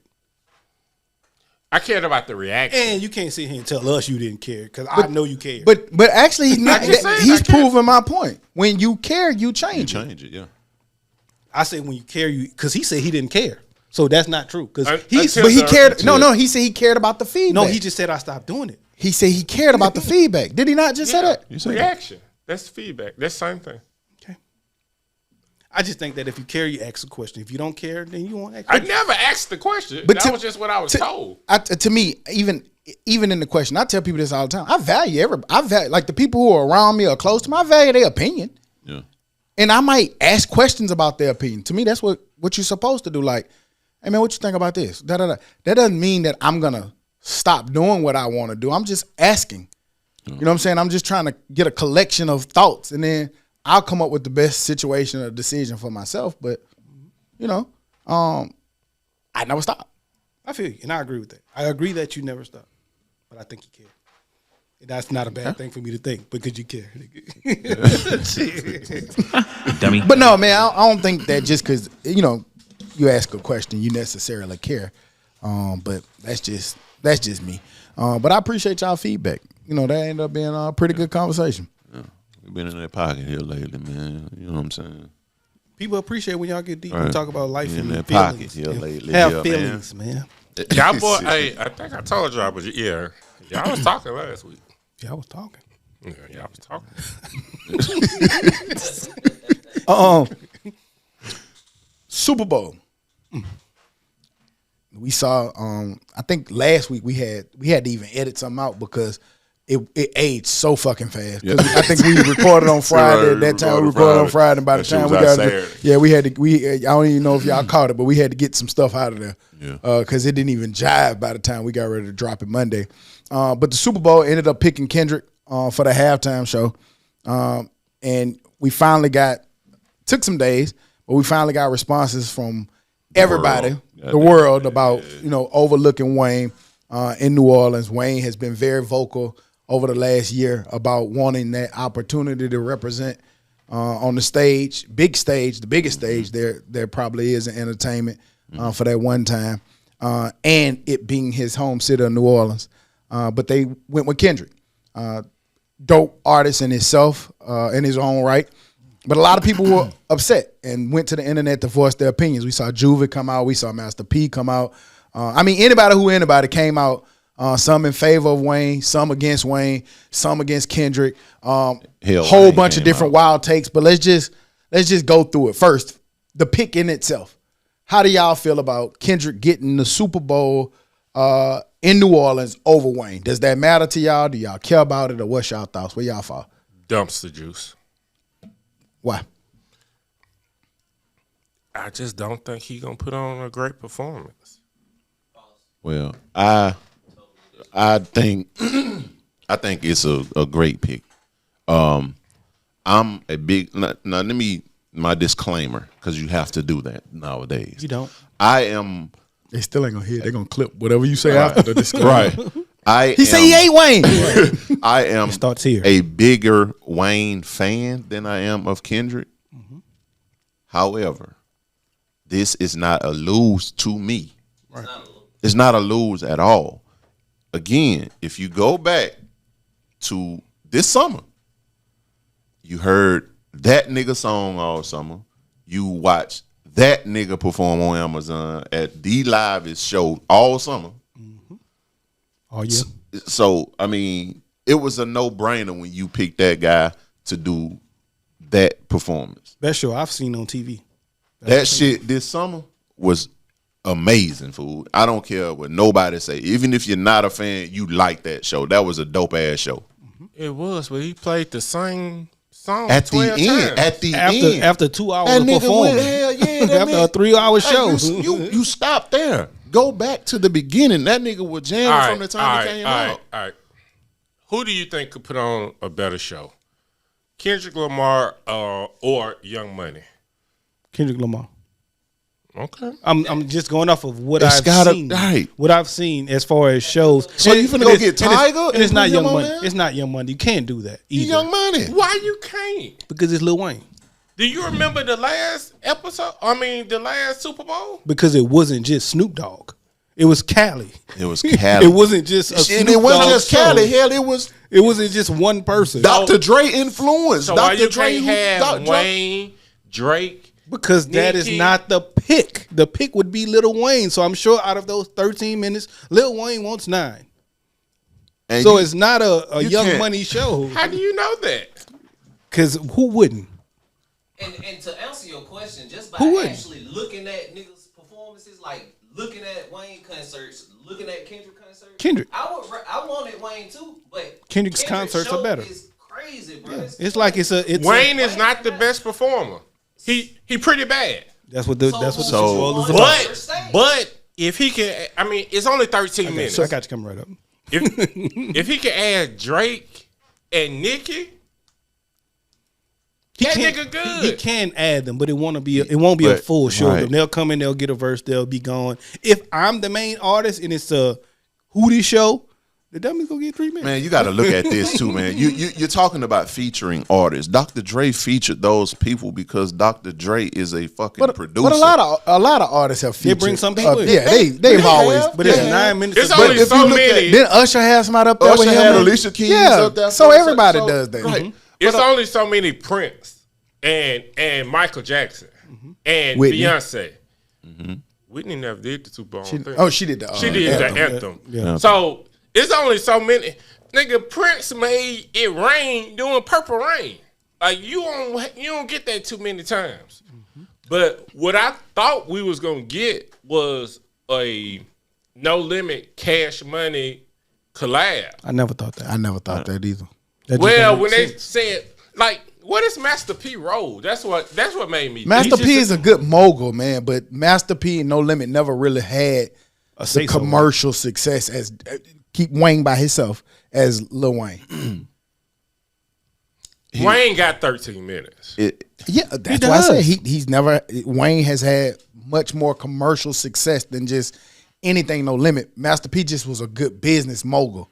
I cared about the reaction. And you can't sit here and tell us you didn't care because I know you cared. But actually, he's proving my point. When you care, you change it. Change it, yeah. I say when you care, because he said he didn't care. So that's not true. Because he cared. No, he said he cared about the feedback. No, he just said I stopped doing it. He said he cared about the feedback. Did he not just say that? You said reaction. That's feedback. That's the same thing. Okay. I just think that if you care, you ask a question. If you don't care, then you won't ask. I never asked the question. But that was just what I was told. To me, even in the question, I tell people this all the time. I value like the people who are around me or close to me. I value their opinion. Yeah. And I might ask questions about their opinion. To me, that's what you're supposed to do. Like, hey man, what you think about this? That doesn't mean that I'm gonna stop doing what I want to do. I'm just asking. You know what I'm saying? I'm just trying to get a collection of thoughts, and then I'll come up with the best situation or decision for myself. But I never stop. I feel you, and I agree with that. I agree that you never stop, but I think you care. That's not a bad thing for me to think because you care. Dummy. But no, man, I don't think that just because you ask a question, you necessarily care. But that's That's just me. But I appreciate y'all feedback. You know, that ended up being a pretty good conversation. Yeah. We've been in that pocket here lately, man. You know what I'm saying? People appreciate when y'all get deep and talk about life in and that feelings. pocket here lately. Have feelings, man. Y'all boy, hey, I think I told y'all, but yeah, y'all was talking last week. Yeah, I was talking. Yeah, y'all was talking. Super Bowl. We saw. I think last week we had to even edit something out because it aged so fucking fast. Yeah. I think we recorded on Friday. At that time we recorded on Friday, and by the That shit time was we got, Saturday. we had to. I don't even know if y'all caught it, but we had to get some stuff out of there. Yeah. Because it didn't even jive by the time we got ready to drop it Monday. But the Super Bowl ended up picking Kendrick for the halftime show, and we finally took some days, but we finally got responses from everybody, the world about overlooking Wayne in New Orleans. Wayne has been very vocal over the last year about wanting that opportunity to represent on the stage, big stage, the biggest stage there probably is in entertainment for that one time, and it being his home city of New Orleans. But they went with Kendrick, dope artist in himself, in his own right. But a lot of people were upset and went to the internet to voice their opinions. We saw Juvie come out. We saw Master P come out. Anybody came out. Some in favor of Wayne, some against Wayne, some against Kendrick. Whole bunch of different wild takes. But let's just go through it. First, the pick in itself. How do y'all feel about Kendrick getting the Super Bowl in New Orleans over Wayne? Does that matter to y'all? Do y'all care about it, or what's y'all thoughts? What y'all thought? Dumpster juice. Why? I just don't think he gonna put on a great performance. Well, I think it's a great pick. I'm a big now. Let me my disclaimer, because you have to do that nowadays. You don't. I am. They still ain't gonna hear. They're gonna clip whatever you say after the discussion. Right. He said he ain't Wayne. I am starts here. a bigger Wayne fan than I am of Kendrick. Mm-hmm. However, this is not a lose to me. Right. It's not a lose at all. Again, if you go back to this summer, you heard that nigga song all summer. You watched that nigga perform on Amazon at the livest show all summer. Oh yeah. So I mean, it was a no-brainer when you picked that guy to do that performance. Best show I've seen on TV. That shit this summer was amazing, fool. I don't care what nobody say. Even if you're not a fan, you like that show. That was a dope ass show. It was, but he played the same song At the 12 end, times. at the end, After 2 hours that of nigga performing, went, hell yeah, that after nigga- a 3-hour show, Hey, you stop there. Go back to the beginning. That nigga was jamming from the time he came out. All right. Who do you think could put on a better show? Kendrick Lamar or Young Money? Kendrick Lamar. Okay. I'm just going off of what It's I've gotta- seen. right. What I've seen as far as shows. So you finna go get Tiger And it's and not put Young him on Money. there? It's not Young Money. You can't do that He either. Young Money. Why you can't? Because it's Lil Wayne. Do you remember the last episode? The last Super Bowl? Because it wasn't just Snoop Dogg. It was Cali. It was Cali. It wasn't just a Snoop And it wasn't Dogg just show. Cali. Hell, it was It wasn't just one person. Dr. Dre influence. So why Dr. you Dre can't have Wayne, Drake? Because that is Nicki. not the pick. The pick would be Lil Wayne. So I'm sure out of those 13 minutes, Lil Wayne wants 9. And So you- it's not a you Young can't- Money show. How do you know that? Because who wouldn't? And to answer your question, just by Who wouldn't? actually looking at niggas' performances, like looking at Wayne concerts, looking at Kendrick concerts, Kendrick. I wanted Wayne too, but Kendrick's concerts are show better. Is crazy, bro. It's like it's Wayne is not the best performer. He pretty bad. That's what the So- Super Bowl is about. But if he can, it's only 13 minutes. So I got you coming right up. If he can add Drake and Nicki, that nigga good. He can add them, but it won't be a But- full show. right. They'll come in, they'll get a verse, they'll be gone. If I'm the main artist and it's a Hootie show, The Dummies gonna get 3 minutes. Man, you got to look at this too, man. You're talking about featuring artists. Dr. Dre featured those people because Dr. Dre is a fucking producer. But a lot of artists have featured. They bring some people in. Yeah, they've always. But it's 9 minutes. It's of- only if so you look at- many. Then Usher has somebody up there Usher with him. had and- Alicia Keys yeah, up there. so everybody does that. Right. It's only so many Prince and Michael Jackson and Whitney. Beyonce. Whitney never did the Super Bowl. She did the. She did anthem. the anthem. Yeah. So it's only so many. Nigga, Prince made it rain doing Purple Rain. Like you don't get that too many times. But what I thought we was gonna get was a No Limit Cash Money collab. I never thought that. I never thought that either. That just Well, don't when make they sense. said like, what is Master P role? That's what made me. Master think. P is a good mogul, man, but Master P and No Limit never really had A the say-so. commercial success as keep Wayne by himself as Lil Wayne. Wayne got 13 minutes. Yeah, that's why I does. said he's never. Wayne has had much more commercial success than just anything No Limit. Master P just was a good business mogul.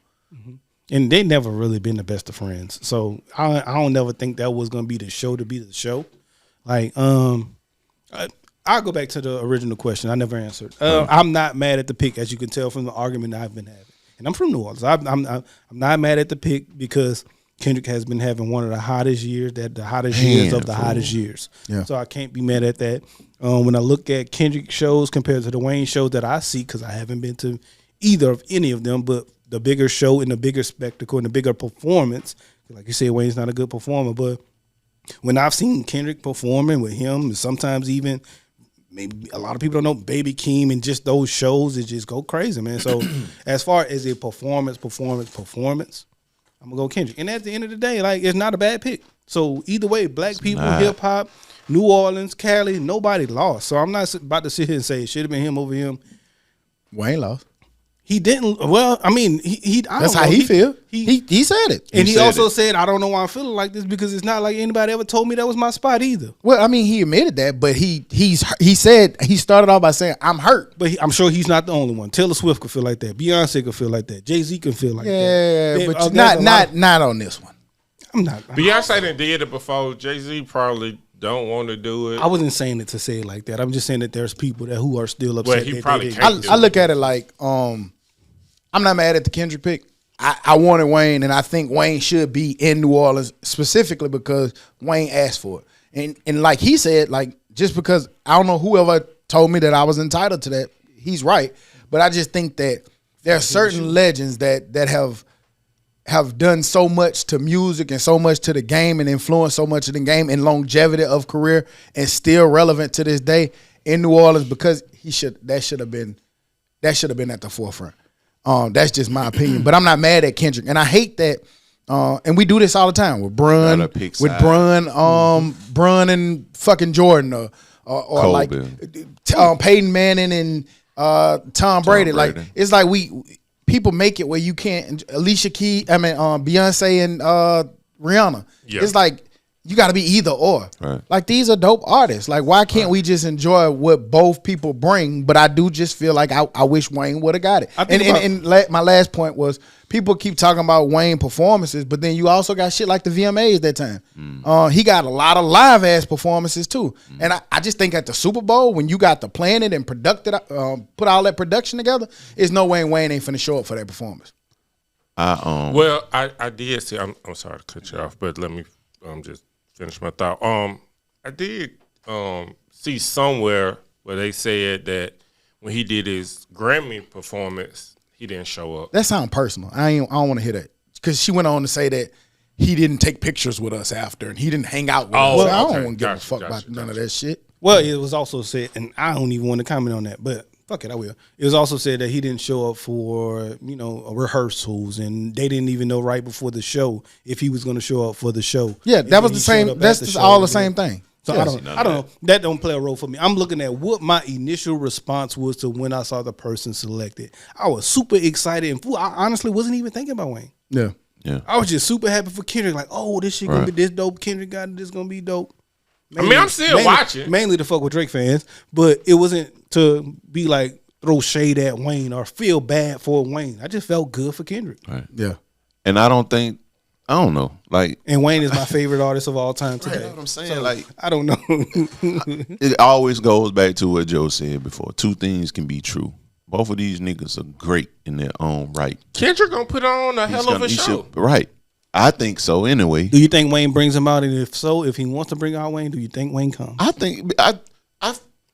And they never really been the best of friends. So I don't never think that was gonna be the show to be the show. Like I'll go back to the original question. I never answered. I'm not mad at the pick, as you can tell from the argument I've been having. And I'm from New Orleans. I'm not mad at the pick because Kendrick has been having one of the hottest years, years of the hottest years. Yeah. So I can't be mad at that. When I look at Kendrick shows compared to the Wayne shows that I see, because I haven't been to either of any of them, but the bigger show and the bigger spectacle and the bigger performance, like you said, Wayne's not a good performer, but when I've seen Kendrick performing with him, sometimes even maybe a lot of people don't know Baby Keem and just those shows, it just go crazy, man. So as far as a performance, I'm gonna go Kendrick. And at the end of the day, like, it's not a bad pick. So either way, black people, hip hop, New Orleans, Cali, nobody lost. So I'm not about to sit here and say it should have been him over him. Wayne lost. He didn't. Well, I mean, I That's don't how know. he feel. He said it. And he said also it. said, I don't know why I'm feeling like this, because it's not like anybody ever told me that was my spot either. Well, I mean, he admitted that, but he said he started off by saying, "I'm hurt." But I'm sure he's not the only one. Taylor Swift could feel like that. Beyonce could feel like that. Jay-Z can feel like that. Yeah, They- but there's a lot of- not on this one. I'm not. Beyonce done did it before. Jay-Z probably don't want to do it. I wasn't saying it to say it like that. I'm just saying that there's people who are still upset. Well, he that probably they didn't. can't do I look at it like I'm not mad at the Kendrick pick. I wanted Wayne, and I think Wayne should be in New Orleans specifically because Wayne asked for it. And like he said, like, just because I don't know whoever told me that I was entitled to that, he's right. But I just think that there are certain legends that have done so much to music and so much to the game and influenced so much of the game and longevity of career and still relevant to this day in New Orleans, because that should have been at the forefront. That's just my opinion, but I'm not mad at Kendrick, and I hate that. And we do this all the time with Brun, Gotta pick with sides. Brun and fucking Jordan, or like Peyton Manning and Tom Brady. Like, it's like people make it where you can't. Alicia Keys, Beyonce and Rihanna. Yeah. It's like you got to be either or. Right. Like, these are dope artists. Like, why can't we just enjoy what both people bring? But I do just feel like I wish Wayne would have got it. My last point was, people keep talking about Wayne performances, but then you also got shit like the VMAs that time. He got a lot of live ass performances too. And I just think at the Super Bowl, when you got the planning and put all that production together, there's no way Wayne ain't finna show up for that performance. Well, I did see. I'm sorry to cut you off, but let me just finish my thought. I did see somewhere where they said that when he did his Grammy performance, he didn't show up. That sounds personal. I don't want to hear that, because she went on to say that he didn't take pictures with us after, and he didn't hang out with us. okay. I don't want to give a Gotcha, fuck about none of that shit. Well, it was also said, and I don't even want to comment on that, but fuck it, I will. It was also said that he didn't show up for, rehearsals, and they didn't even know right before the show if he was going to show up for the show. Yeah, And that was then the he showed same. up at That's the just show, all the yeah. same thing. So Yeah. I don't know. That don't play a role for me. I'm looking at what my initial response was to when I saw the person selected. I was super excited, and I honestly wasn't even thinking about Wayne. Yeah. Yeah. I was just super happy for Kendrick. Like, oh, this shit gonna be this dope. Kendrick got it. This gonna be dope. I'm still watching. Mainly to fuck with Drake fans, but it wasn't to be like throw shade at Wayne or feel bad for Wayne. I just felt good for Kendrick. Right. Yeah. And I don't know. Like, And Wayne is my favorite artist of all time right, today. that's what I'm saying. Like, I don't know. it always goes back to what Joe said before. Two things can be true. Both of these niggas are great in their own right. Kendrick gonna put on a hell of a show. Right. I think so anyway. Do you think Wayne brings him out? And if so, if he wants to bring out Wayne, do you think Wayne comes? I think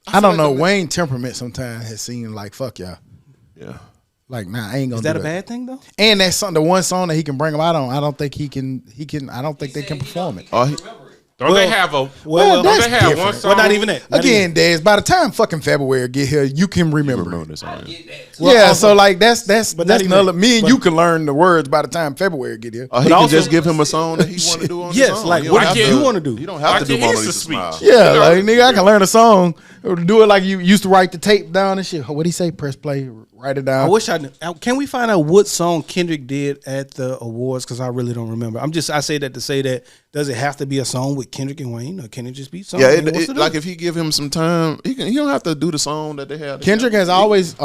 I don't know. Wayne temperament sometimes has seemed like fuck y'all. Yeah. Like I ain't gonna. Is that do a bad thing though? And that's the one song that he can bring him out on. I don't think he can. I don't think they can perform it. Oh, Don't they have a? Well, don't that's they have one different. song? Well, not even that. Not Again, Dez, by the time fucking February get here, you can remember. this I song. get that too. Well, Yeah, also- so like that's but not even another. that. Me and But- you can learn the words by the time February get here. He can also- just give him a song that he want to do on Yes, the song. like, You what don't do have you to- wanna do? You don't have Like to do the Mona Insta Lisa speech. smile. Yeah, like nigga, I can learn a song, or do it like you used to write the tape down and shit. What he say? Press play, write it down. I wish I knew. Can we find out what song Kendrick did at the awards? Because I really don't remember. I say that to say that does it have to be a song with Kendrick and Wayne, or can it just be something? Yeah, Wayne wants to do? like if he give him some time, he don't have to do the song that they have. Kendrick has always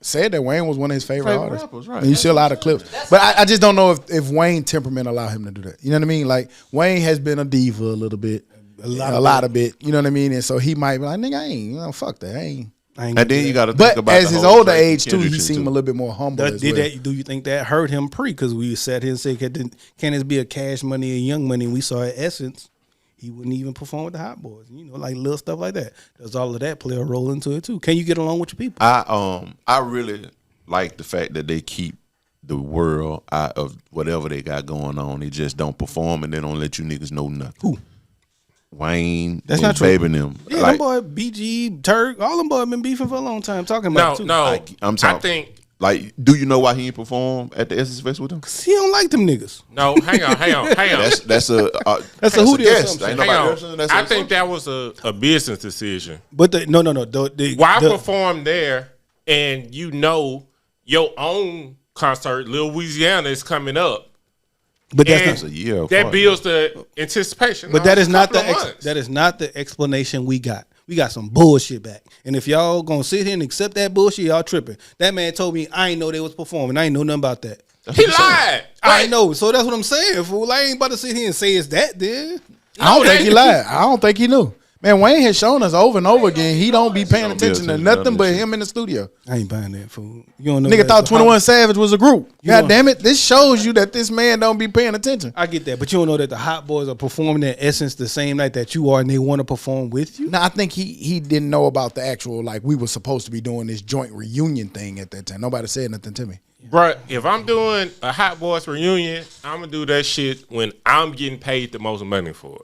said that Wayne was one of his favorite artists. rappers, right. And you see a lot of clips, but I just don't know if Wayne temperament allow him to do that. You know what I mean? Like Wayne has been a diva a little bit, a lot of bit. You know what I mean? And so he might be like, nigga, I ain't, fuck that, I ain't. And then you got to think But about as the his whole older Drake age and too, Kendrick he shit, seemed a little bit more humble. as well. Do you think that hurt him pre? Because we sat here and said, can this be a Cash Money and Young Money? And we saw at Essence, he wouldn't even perform with the Hot Boys. You know, like little stuff like that. Does all of that play a role into it too? Can you get along with your people? I really like the fact that they keep the world out of whatever they got going on. They just don't perform and they don't let you niggas know nothing. Who? Wayne, That's and not true. Baby and them. Yeah, Like, them boy, BG, Turk, all them boys been beefing for a long time talking about it too. No, I'm talking. I think Like, do you know why he ain't perform at the Essence Fest with them? He don't like them niggas. no. Hang on. That's a That's a Hootie or guest. something. Ain't Hang nobody on. else. That's I a- think that was a business decision. But no. Why perform there and you know your own concert, Lil Louisiana, is coming up. But And that's a year apart. that builds the anticipation. But No, that it's is a not couple of months. that is not the explanation we got. We got some bullshit back. And if y'all gonna sit here and accept that bullshit, y'all tripping. That man told me I ain't know they was performing. I ain't know nothing about that. He lied. I Like, know. So that's what I'm saying, fool. I ain't about to sit here and say it's that then. I don't No, think he they- lied. I don't think he knew. Man, Wayne has shown us over and over again he don't be paying Don't be attention to attention to nothing none but of this him in the studio. I ain't buying that, fool. You don't know. Nigga that- thought 21 Savage was a group. You God know- damn it. This shows you that this man don't be paying attention. I get that, but you don't know that the Hot Boys are performing at Essence the same night that you are, and they want to perform with you. No, I think he didn't know about the actual, like, we were supposed to be doing this joint reunion thing at that time. Nobody said nothing to me. Bruh, if I'm doing a Hot Boys reunion, I'm gonna do that shit when I'm getting paid the most money for it.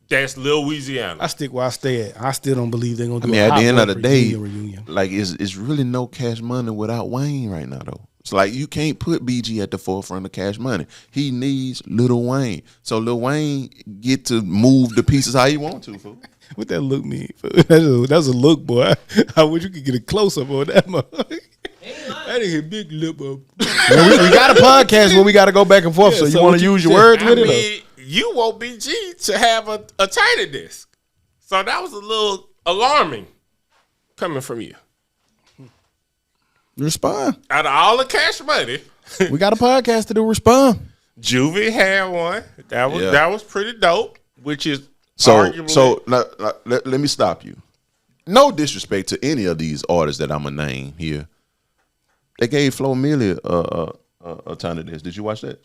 That's Lil Louisiana. I stick where I stay at. I still don't believe they're gonna do. I mean, a at Hot the end of Boys the day, reunion. like it's really no Cash Money without Wayne right now, though. It's like you can't put BG at the forefront of Cash Money. He needs Lil Wayne, so Lil Wayne get to move the pieces how he want to. Fool. What that look mean? That's a look, boy. I wish you could get a close up on that. That ain't a big lip up. we got a podcast where we got to go back and forth, Yeah, so you so want what to you use your said- words I with it? mean, you want BG to have a tighter disc. So that was a little alarming coming from you. Respond. Out of all the Cash Money, We got a podcast to do. Respond. Juvie had one. Yeah. That was pretty dope, which is So, arguably let me stop you. No disrespect to any of these artists that I'm gonna name here. They gave Flo Milli a ton of this. Did you watch that?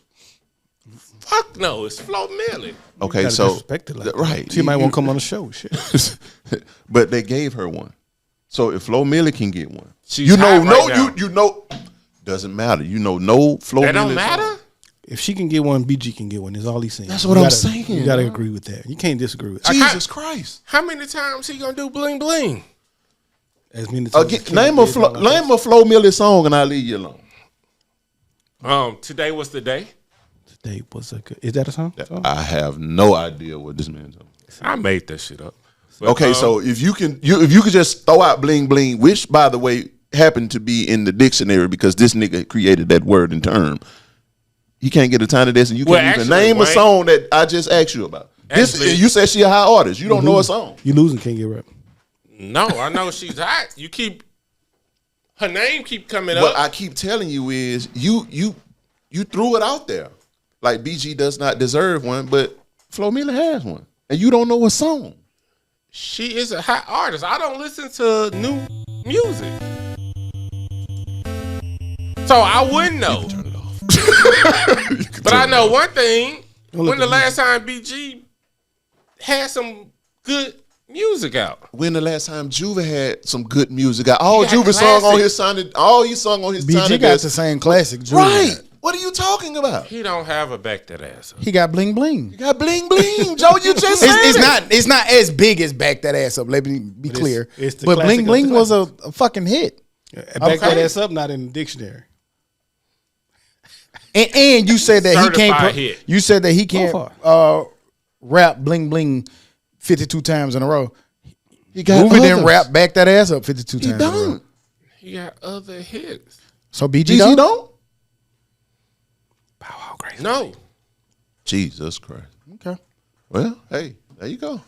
fuck no, it's Flo Milli. Okay, Gotta so disrespect it like that. right, She might want to come on the show. Shit. but they gave her one. So if Flo Milli can get one, She's you know, hot right now. you know, doesn't matter. You know, no Flo. That Milli don't matter. song. If she can get one, BG can get one. Is all he's saying. That's what You I'm gotta- saying, You got to bro. agree with that. You can't disagree with that. Jesus Christ! How many times he gonna do bling bling? As many times Again, as name Kendrick a did, all name a Flo Milli song, and I'll leave you alone. Today was the day. Today was a good. Is that a song? I have no idea what this man's on. I made that shit up. But, Okay, so if you can just throw out bling bling, which by the way happened to be in the dictionary because this nigga created that word and term. You can't get a ton of this, and you Well, can't even actually, name a Wayne- song that I just asked you about. This Actually- you said she a high artist. You don't know a song. You losing, can't get rap. no, I know she's hot. You keep Her name keep coming What up. I keep telling you is you threw it out there. Like BG does not deserve one, but Flo Milli has one. And you don't know a song. She is a hot artist. I don't listen to new music. So I wouldn't know. Turn it off. But I know one thing. When the last time BG had some good music out? When the last time Juve had some good music out? All He got Juve sung on classic. his sounded, all he sung on his BG sounded got best. the same classic. Julie Right. got. What are you talking about? He don't have a back that ass up. He got bling bling. You got bling bling, Joe. You just said It's not as big as Back That Ass Up. Let me be clear. it's the but classic bling of bling the was a fucking hit. Back that ass up, not in the dictionary. And you said that he Certified can't. hit. You said that he can't far. rap bling bling 52 times in a row. He got Movie didn't others. rap Back That Ass Up 52 He times in a row. don't. He got other hits. So BG BG don't? don't. No. Jesus Christ. Okay. Well, hey, there you go.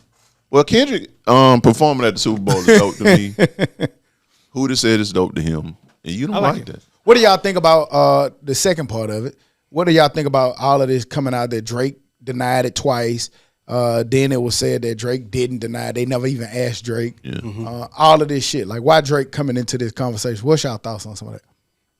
Well, Kendrick performing at the Super Bowl is dope to me. Who would have said it's dope to him? And you don't like that. What do y'all think about the second part of it? What do y'all think about all of this coming out that Drake denied it twice? Then it was said that Drake didn't deny it. They never even asked Drake. Yeah. All of this shit. Like, why Drake coming into this conversation? What's y'all thoughts on some of that?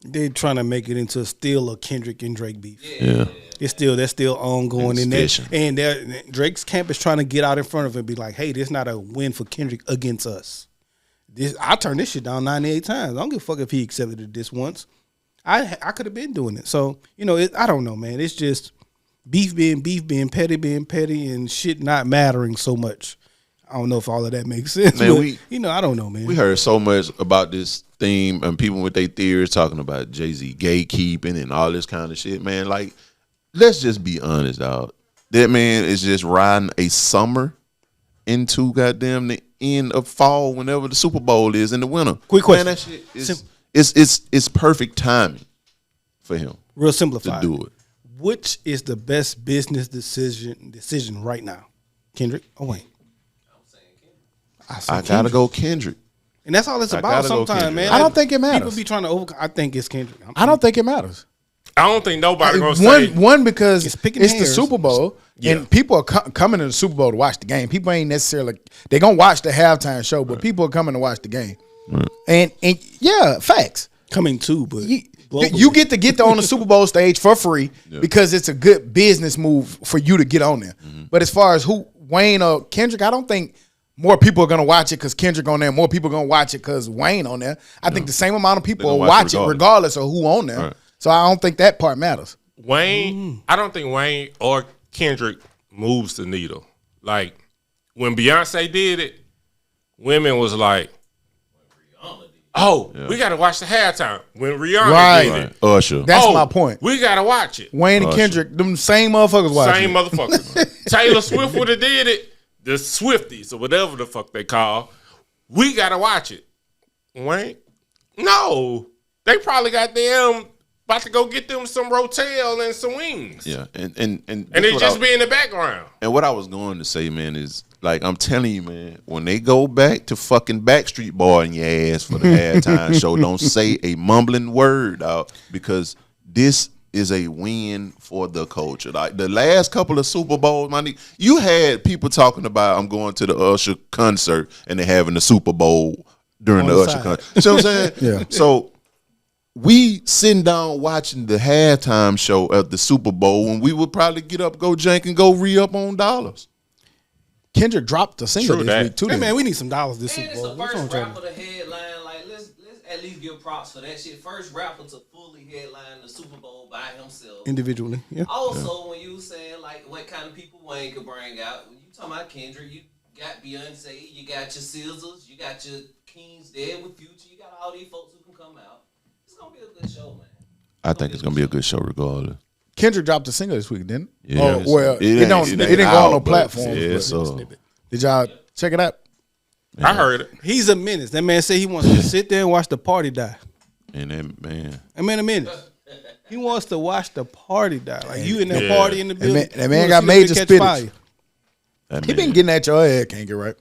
They're trying to make it into still a Kendrick and Drake beef. Yeah. That's still ongoing It's in there. fishing. And Drake's camp is trying to get out in front of it and be like, hey, this not a win for Kendrick against us. I turned this shit down 98 times. I don't give a fuck if he accepted it this once. I could have been doing it. So, I don't know, man. It's just beef, being petty, and shit not mattering so much. I don't know if all of that makes sense. Man, but, I don't know, man. We heard so much about this theme and people with their theories talking about Jay-Z gatekeeping and all this kind of shit, man. Like, let's just be honest, dog. That man is just riding a summer into goddamn the end of fall whenever the Super Bowl is in the winter. Quick question. Man, that shit is it's perfect timing for him Real to simplified. do it. Which is the best business decision right now? Kendrick or Wayne? I gotta go Kendrick. And that's all it's I about gotta go sometimes, Kendrick. man. I don't think it matters. People be trying to I think it's Kendrick. I don't think it matters. I don't think nobody gonna say One because It's picking it's the hairs. Super Bowl Yeah. and people are coming to the Super Bowl to watch the game. People ain't necessarily they're gonna watch the halftime show, but people are coming to watch the game. And yeah, facts. coming too, but You get to get on the Super Bowl stage for free because it's a good business move for you to get on there. But as far as who Wayne or Kendrick, I don't think more people are gonna watch it because Kendrick on there. More people are gonna watch it because Wayne on there. I think the same amount of people will gonna watch watch it it regardless of who on there. Right. So I don't think that part matters. Wayne. I don't think Wayne or Kendrick moves the needle. Like when Beyonce did it, women was like, "Oh, we got to watch the halftime." When Rihanna Right. did Right. it, Usher. That's "Oh, my point. We got to watch it. Wayne and Usher. Kendrick, them same motherfuckers watching. Same it. motherfucker. Taylor Swift would have did it. The Swifties or whatever the fuck they call. We got to watch it. Wayne, no, they probably got them about to go get them some Rotel and some wings. Yeah. And And it just be in the background. And what I was going to say, man, is like I'm telling you, man, when they go back to fucking Backstreet Boy in your ass for the halftime show, don't say a mumbling word out because this is a win for the culture. Like the last couple of Super Bowls, my nigga, you had people talking about I'm going to the Usher concert and they having the Super Bowl during On the the Usher side. concert. You know what I'm saying? Yeah. So we sitting down watching the halftime show at the Super Bowl when we would probably get up, go jank, and go re-up on dollars. Kendrick dropped a single True this that. week too. hey man, we need some dollars this And Super it's Bowl. the What's wrong first with y'all? rapper to headline. Like, let's at least give props for that shit. First rapper to fully headline the Super Bowl by himself. Individually, yeah. Also, when you was saying like what kind of people Wayne could bring out, when you talking about Kendrick, you got Beyonce, you got your Sizzles, you got your Kings Dead with Future, you got all these folks who can come out. It's gonna be a good show, man. I think it's gonna be a good show regardless. Kendrick dropped a single this week, didn't it? Yeah. Oh, well, it ain't didn't go on no out, but platform. Yeah, but- so Did y'all check it out? I heard it. He's a menace. That man said he wants to sit there and watch the party die. and then man, That man a menace. He wants to watch the party die. Like you in that Yeah. party in the building. that you man wanna got see major catch spinach. fire. that He man, been getting at your head, can't get right.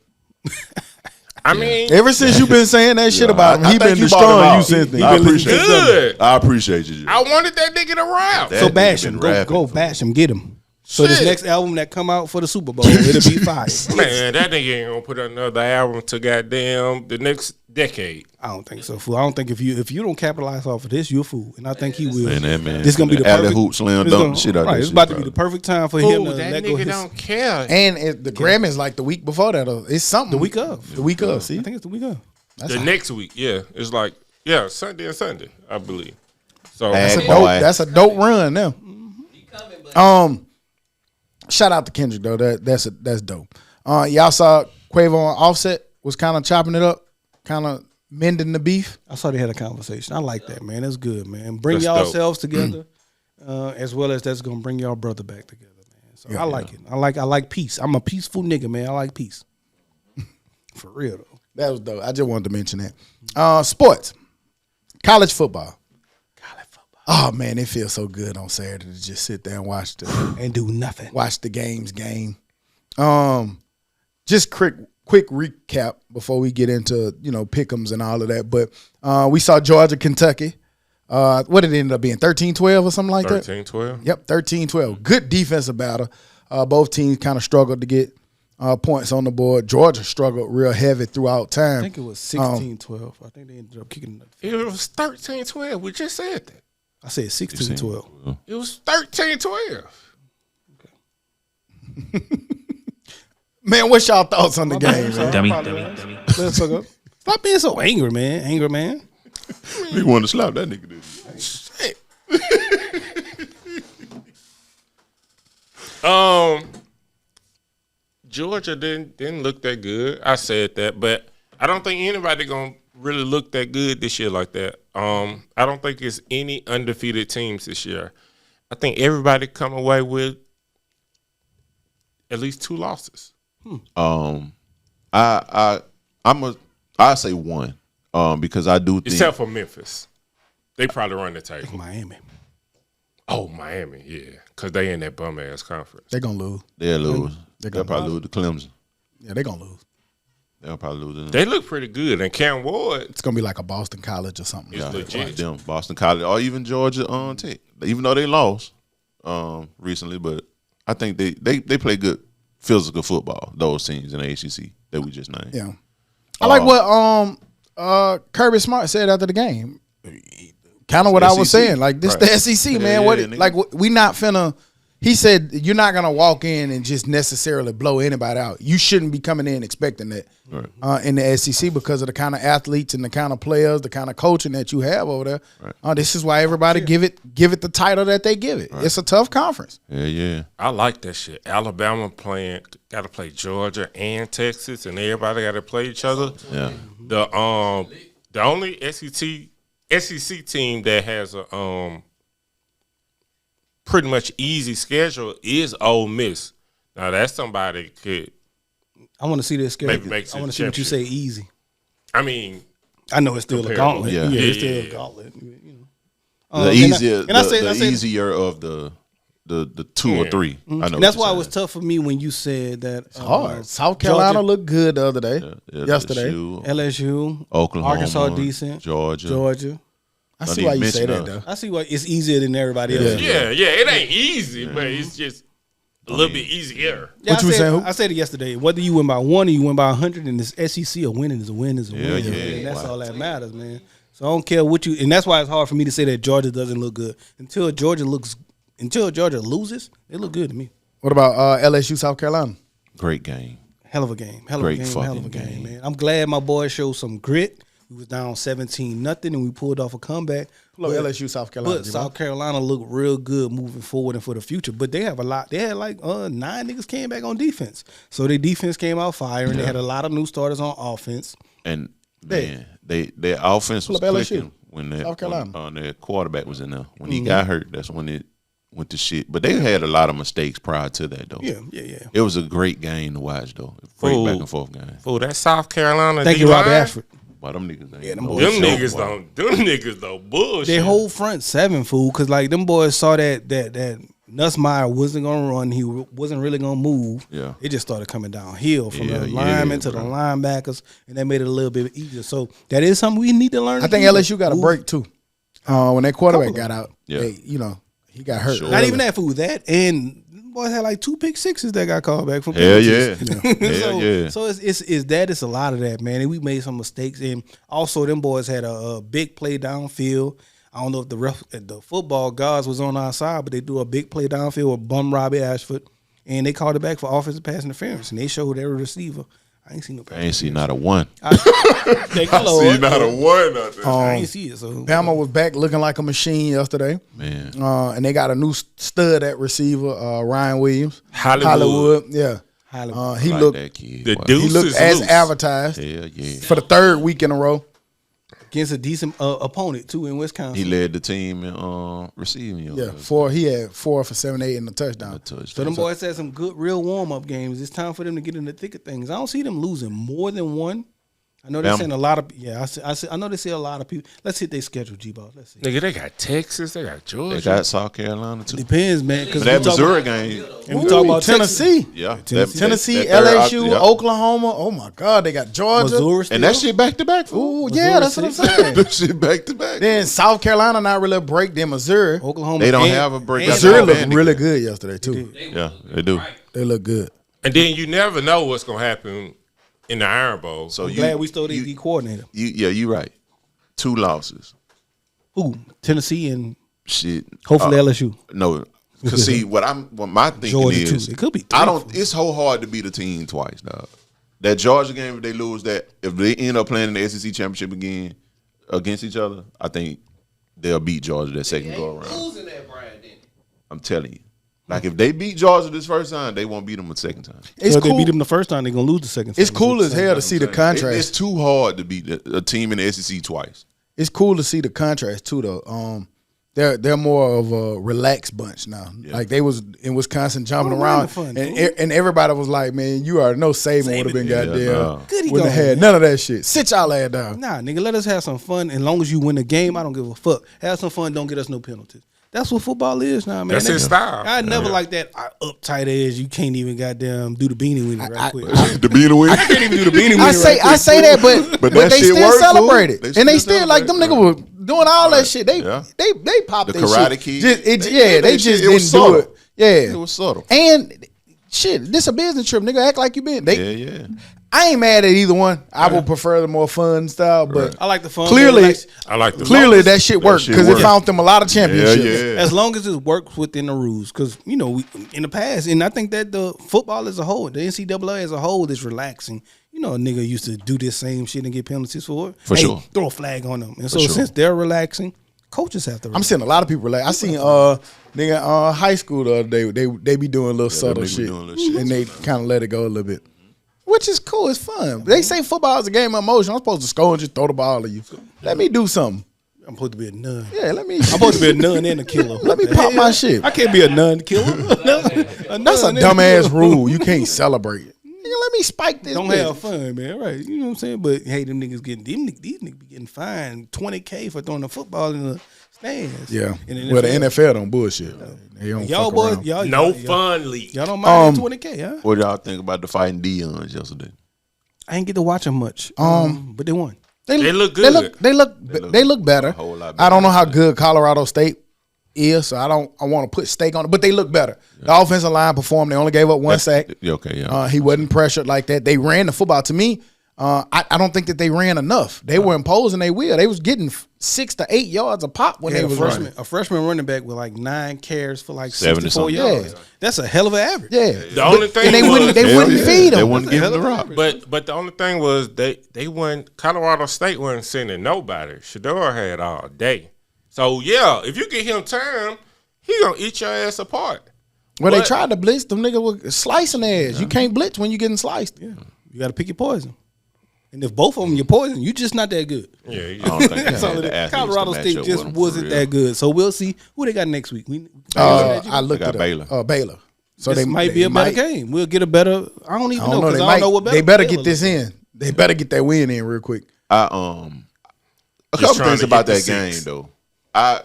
I mean, Ever since you've been saying that shit about him, I he think been you bought him destroying out. you since then. I He been appreciate listening it. to something. good. I appreciate you. I wanted that nigga to rap. That So nigga bash been him. rapping Go for- bash him. Get him. So this Shit. next album that come out for the Super Bowl, it'll be fire. Man, that nigga ain't gonna put another album to goddamn the next decade. I don't think so, fool. I don't think if you don't capitalize off of this, you're a fool, and I think he will. Man, that man. This gonna be the alley perfect hoop slam this dunk gonna- the shit out right, that it's shit, about to be bro. the perfect time for him Ooh, to that let go nigga his, don't care. And the Grammys like the week before that. It's something. the week of. The week of. See, I think it's the week of. The next week, yeah, it's like Sunday and Sunday, I believe. So Hey, that's a boy. dope. That's a dope run now. He coming, but Shout out to Kendrick though. That's dope. Y'all saw Quavo and Offset was kind of chopping it up, kind of mending the beef. I saw they had a conversation. I like that, man. That's good, man. Bring That's y'all dope. selves together, as well as that's gonna bring y'all brother back together, man. So I like it. I like peace. I'm a peaceful nigga, man. I like peace. For real though. That was dope. I just wanted to mention that. Sports, college football. Oh man, it feels so good on Saturday to just sit there and watch And do nothing. the game. Just quick recap before we get into pick'ems and all of that. But we saw Georgia, Kentucky. What did it end up being? 13-12 or something like that? 13-12. Yep, 13-12. Good defensive battle. Both teams kind of struggled to get points on the board. Georgia struggled real heavy throughout time. I think it was 16-12. I think they ended up kicking it. It was 13-12. We just said that. I said 16-12. It was 13-12. Man, what's y'all thoughts on the game, man? Dummy. Let's fuck up. Stop being so angry, man. Anger, man. He wanted to slap that nigga. Georgia didn't look that good. I said that, but I don't think anybody gonna really look that good this year like that. I don't think it's any undefeated teams this year. I think everybody come away with at least 2 losses. I say one. Because I do think Except for Memphis. They probably run the table. Miami. Oh, Miami, yeah. Because they in that bum-ass conference. They're going to lose. they'll lose. They're They'll gonna probably lose to Clemson. Yeah, they're going to lose. They'll probably lose to them. They look pretty good. And Cam Ward It's going to be like a Boston College or something. is legit. Like them, Boston College, or even Georgia Tech. Even though they lost recently, but I think they play good physical football, those teams in the ACC that we just named. Yeah. I like what Kirby Smart said after the game. Kind of what I was SEC. saying. Like, this Right. the SEC, Yeah, man. yeah, What nigga. like we not finna. He said you're not gonna walk in and just necessarily blow anybody out. You shouldn't be coming in expecting that in the SEC because of the kind of athletes and the kind of players, the kind of coaching that you have over there. Right. This is why everybody give it the title that they give it. It's a tough conference. Yeah. I like that shit. Alabama got to play Georgia and Texas, and everybody got to play each other. Yeah. The only SEC team that has a pretty much easy schedule is Ole Miss. Now that's somebody could. I want to see this schedule. Makes I want to see what you say exception. easy. I mean, I know it's still a Comparable. gauntlet. Yeah. It's Yeah. still a gauntlet. You know. The easier, and I said, the easier of the 2 or 3. I know. and what that's you're why it saying. was tough for me when you said that. Hard. South Carolina looked good the other day. Yesterday. LSU, Oklahoma, Arkansas decent, Georgia. I Don't see why even you say mention that us. though. I see why it's easier than everybody else. yeah, it ain't easy, but it's just a little bit easier. Yeah, What you I was said, saying, who? I said it yesterday. Whether you win by 1 or you win by 100 in this SEC, a win is a win is a win. Yeah, Man. That's wow. all that matters, man. So I don't care what you, and that's why it's hard for me to say that Georgia doesn't look good until Georgia loses. They look good to me. What about LSU, South Carolina? Great game. Hell of a game. Hell Great of a game. Hell of a fucking game, game. man. I'm glad my boys showed some grit. We was down 17-0 and we pulled off a comeback. Pull up LSU, South Carolina. But South Carolina looked real good moving forward and for the future. But they have a lot. They had like 9 niggas came back on defense. So their defense came out firing. They had a lot of new starters on offense. And man, their offense was Pull up LSU. clicking when South Carolina. their quarterback was in there. When he got hurt, that's when it went to shit. But they had a lot of mistakes prior to that though. Yeah. It was a great game to watch though. Great Fool. back and forth game. Oh, that South Carolina. Thank you, D-line, Robbie Ashford. Why them niggas ain't them no boys Them joke, niggas boy. don't bullshit. Their whole front seven, fool, because like them boys saw that Nussmeier wasn't gonna run. He wasn't really gonna move. Yeah. It just started coming downhill from the Yeah, linemen to the linebackers, and that made it a little bit easier. So that is something we need to learn. I think LSU got a break too. When that quarterback got out, Yeah. he got hurt. Sure. Not even that fool. That and boys had like 2 pick sixes that got called back from Hell penalties. yeah. Hell yeah. So it's a lot of that, man. And we made some mistakes, and also them boys had a big play downfield. I don't know if the football gods was on our side, but they do a big play downfield with bum Robbie Ashford, and they called it back for offensive pass interference, and they showed every receiver. I ain't seen no pass. I ain't see not a one. Thank you, Lord. See not a one out there. I ain't see it. So Bama was back looking like a machine yesterday. Man. And they got a new stud at receiver, Ryan Williams. Hollywood. Yeah. Hollywood. He I like looked that kid. The boy. dude- he looked Deuce is as loose. advertised Hell yeah. for the 3rd week in a row. Against a decent opponent too in Wisconsin. He led the team in receiving yards. Yeah, he had 4 for 78 and a touchdown. So them boys had some good, real warm-up games. It's time for them to get in the thick of things. I don't see them losing more than one. I know they're Bama. saying a lot of I know they see a lot of people. Let's hit their schedule, G-Ball. Let's see. Nigga, they got Texas, they got Georgia. They got South Carolina too. Depends, man. Because But that Missouri game, and we talk about Tennessee. yeah, Tennessee, that third out- LSU, yeah. Oklahoma. Oh my God, they got Georgia. Missouri, and that shit back to back. Ooh, yeah, that's what I'm saying. That shit back to back. Then South Carolina not really a break. Then Missouri. Oklahoma. They don't and- have a break. and That's Missouri all looked handicap. really good yesterday too. Yeah, they do. They look good. And then you never know what's gonna happen in the Iron Bowl. So I'm glad we stole the coordinator. you right. 2 losses. Who? Tennessee and Shit. hopefully LSU. No, because see what my thinking Georgia, is, too. It could be I 3. don't. It's so hard to beat a team twice, dog. That Georgia game, if they lose that, if they end up playing in the SEC championship again against each other, I think they'll beat Georgia that second go around. Losing that, Brian, didn't I'm telling you. Like if they beat Georgia this first time, they won't beat them a second time. It's So if cool. they beat them the first time, they're gonna lose the second. It's time. cool as hell to see the It's contrast. too hard to beat a team in the SEC twice. It's cool to see the contrast too, though. They're more of a relaxed bunch now. Yeah. Like they was in Wisconsin jumping Oh, around, fun, and everybody was like, "Man, you already know Saban would have been Yeah, goddamn. no. Good he Wouldn't have gone, had none of that shit. Sit y'all ass down. Nah, nigga, let us have some fun. As long as you win the game, I don't give a fuck. Have some fun. Don't get us no penalties. That's what football is now, man. That's his style. I never like that uptight ass. You can't even goddamn do the beanie with it right quick. The beat a win. I can't even do the beanie with I it say right quick. that, but But they that shit still work, celebrate fool. it, They and they still still like them celebrate niggas it. were doing all that shit. They Yeah. they popped The their Karate shit. Kid. They They just it was didn't do subtle. it. Yeah, It was subtle. and shit, this a business trip, nigga. Act like you been. Yeah. I ain't mad at either one. I would prefer the more fun style, but I like the fun. Clearly- but like, I like the clearly that shit worked shit because it worked. found them a lot of championships. Yeah. as long as it works within the rules, because we in the past, and I think that the football as a whole, the NCAA as a whole, is relaxing. A nigga used to do this same shit and get penalties for it. For sure. Throw a flag on them, and so sure. since they're relaxing, coaches have to. I'm Relax. seeing a lot of people like I seen high school the other day. They be doing a little subtle niggas be shit, doing little shit. and they kind of let it go a little bit, which is cool. It's fun. They say football is a game of emotion. I'm supposed to score and just throw the ball at you. Let me do something. I'm supposed to be a nun. Yeah, let me. I'm supposed to be a nun and a killer. Let me pop my shit. I can't be a nun killer. That's a dumbass rule. You can't celebrate. Nigga, let me spike this. Don't bitch. have fun, man. Right? You know what I'm saying? But hey, them niggas these niggas be getting fined $20K for throwing the football in the stands. Yeah. In Well, the NFL don't bullshit. They don't Y'all fuck boys, around. y'all No y'all- fun league. Y'all don't mind that $20K, huh? What y'all think about the fighting Dion's yesterday? I ain't get to watch them much. But they won. They look They good. they look better. a whole lot I don't know how good Colorado State is, so I want to put stake on it. But they look better. The offensive line performed. They only gave up one sack. Yeah, okay, yeah. He wasn't pressured like that. They ran the football. To me, I don't think that they ran enough. They were imposing their will. They was getting 6 to 8 yards a pop when They they had was running. a freshman running back with like 9 carries for like 70 64 something. yards. Yeah. That's a hell of an average. Yeah, The only thing and they was- wouldn't Hell yeah. feed They them. wouldn't give him the rock. But the only thing was they weren't Colorado State wasn't sending nobody. Shador had all day. So yeah, if you get him time, he gonna eat your ass apart. Well, they But- tried to blitz. Them niggas were slicing their ass. You can't blitz when you getting sliced. You got to pick your poison. And if both of them your poison, you just not that good. Yeah, I don't think they That's all had it the is. athletes Colorado to match State up just with them for wasn't real. that good. So we'll see who they got next week. I looked They got at Baylor. Baylor. So this they might be a better game. We'll get a better. I don't even I know don't know. because They I don't know what better. They better Baylor get this in. They better get that win in real quick. A couple trying things to about get that the game 6. though. I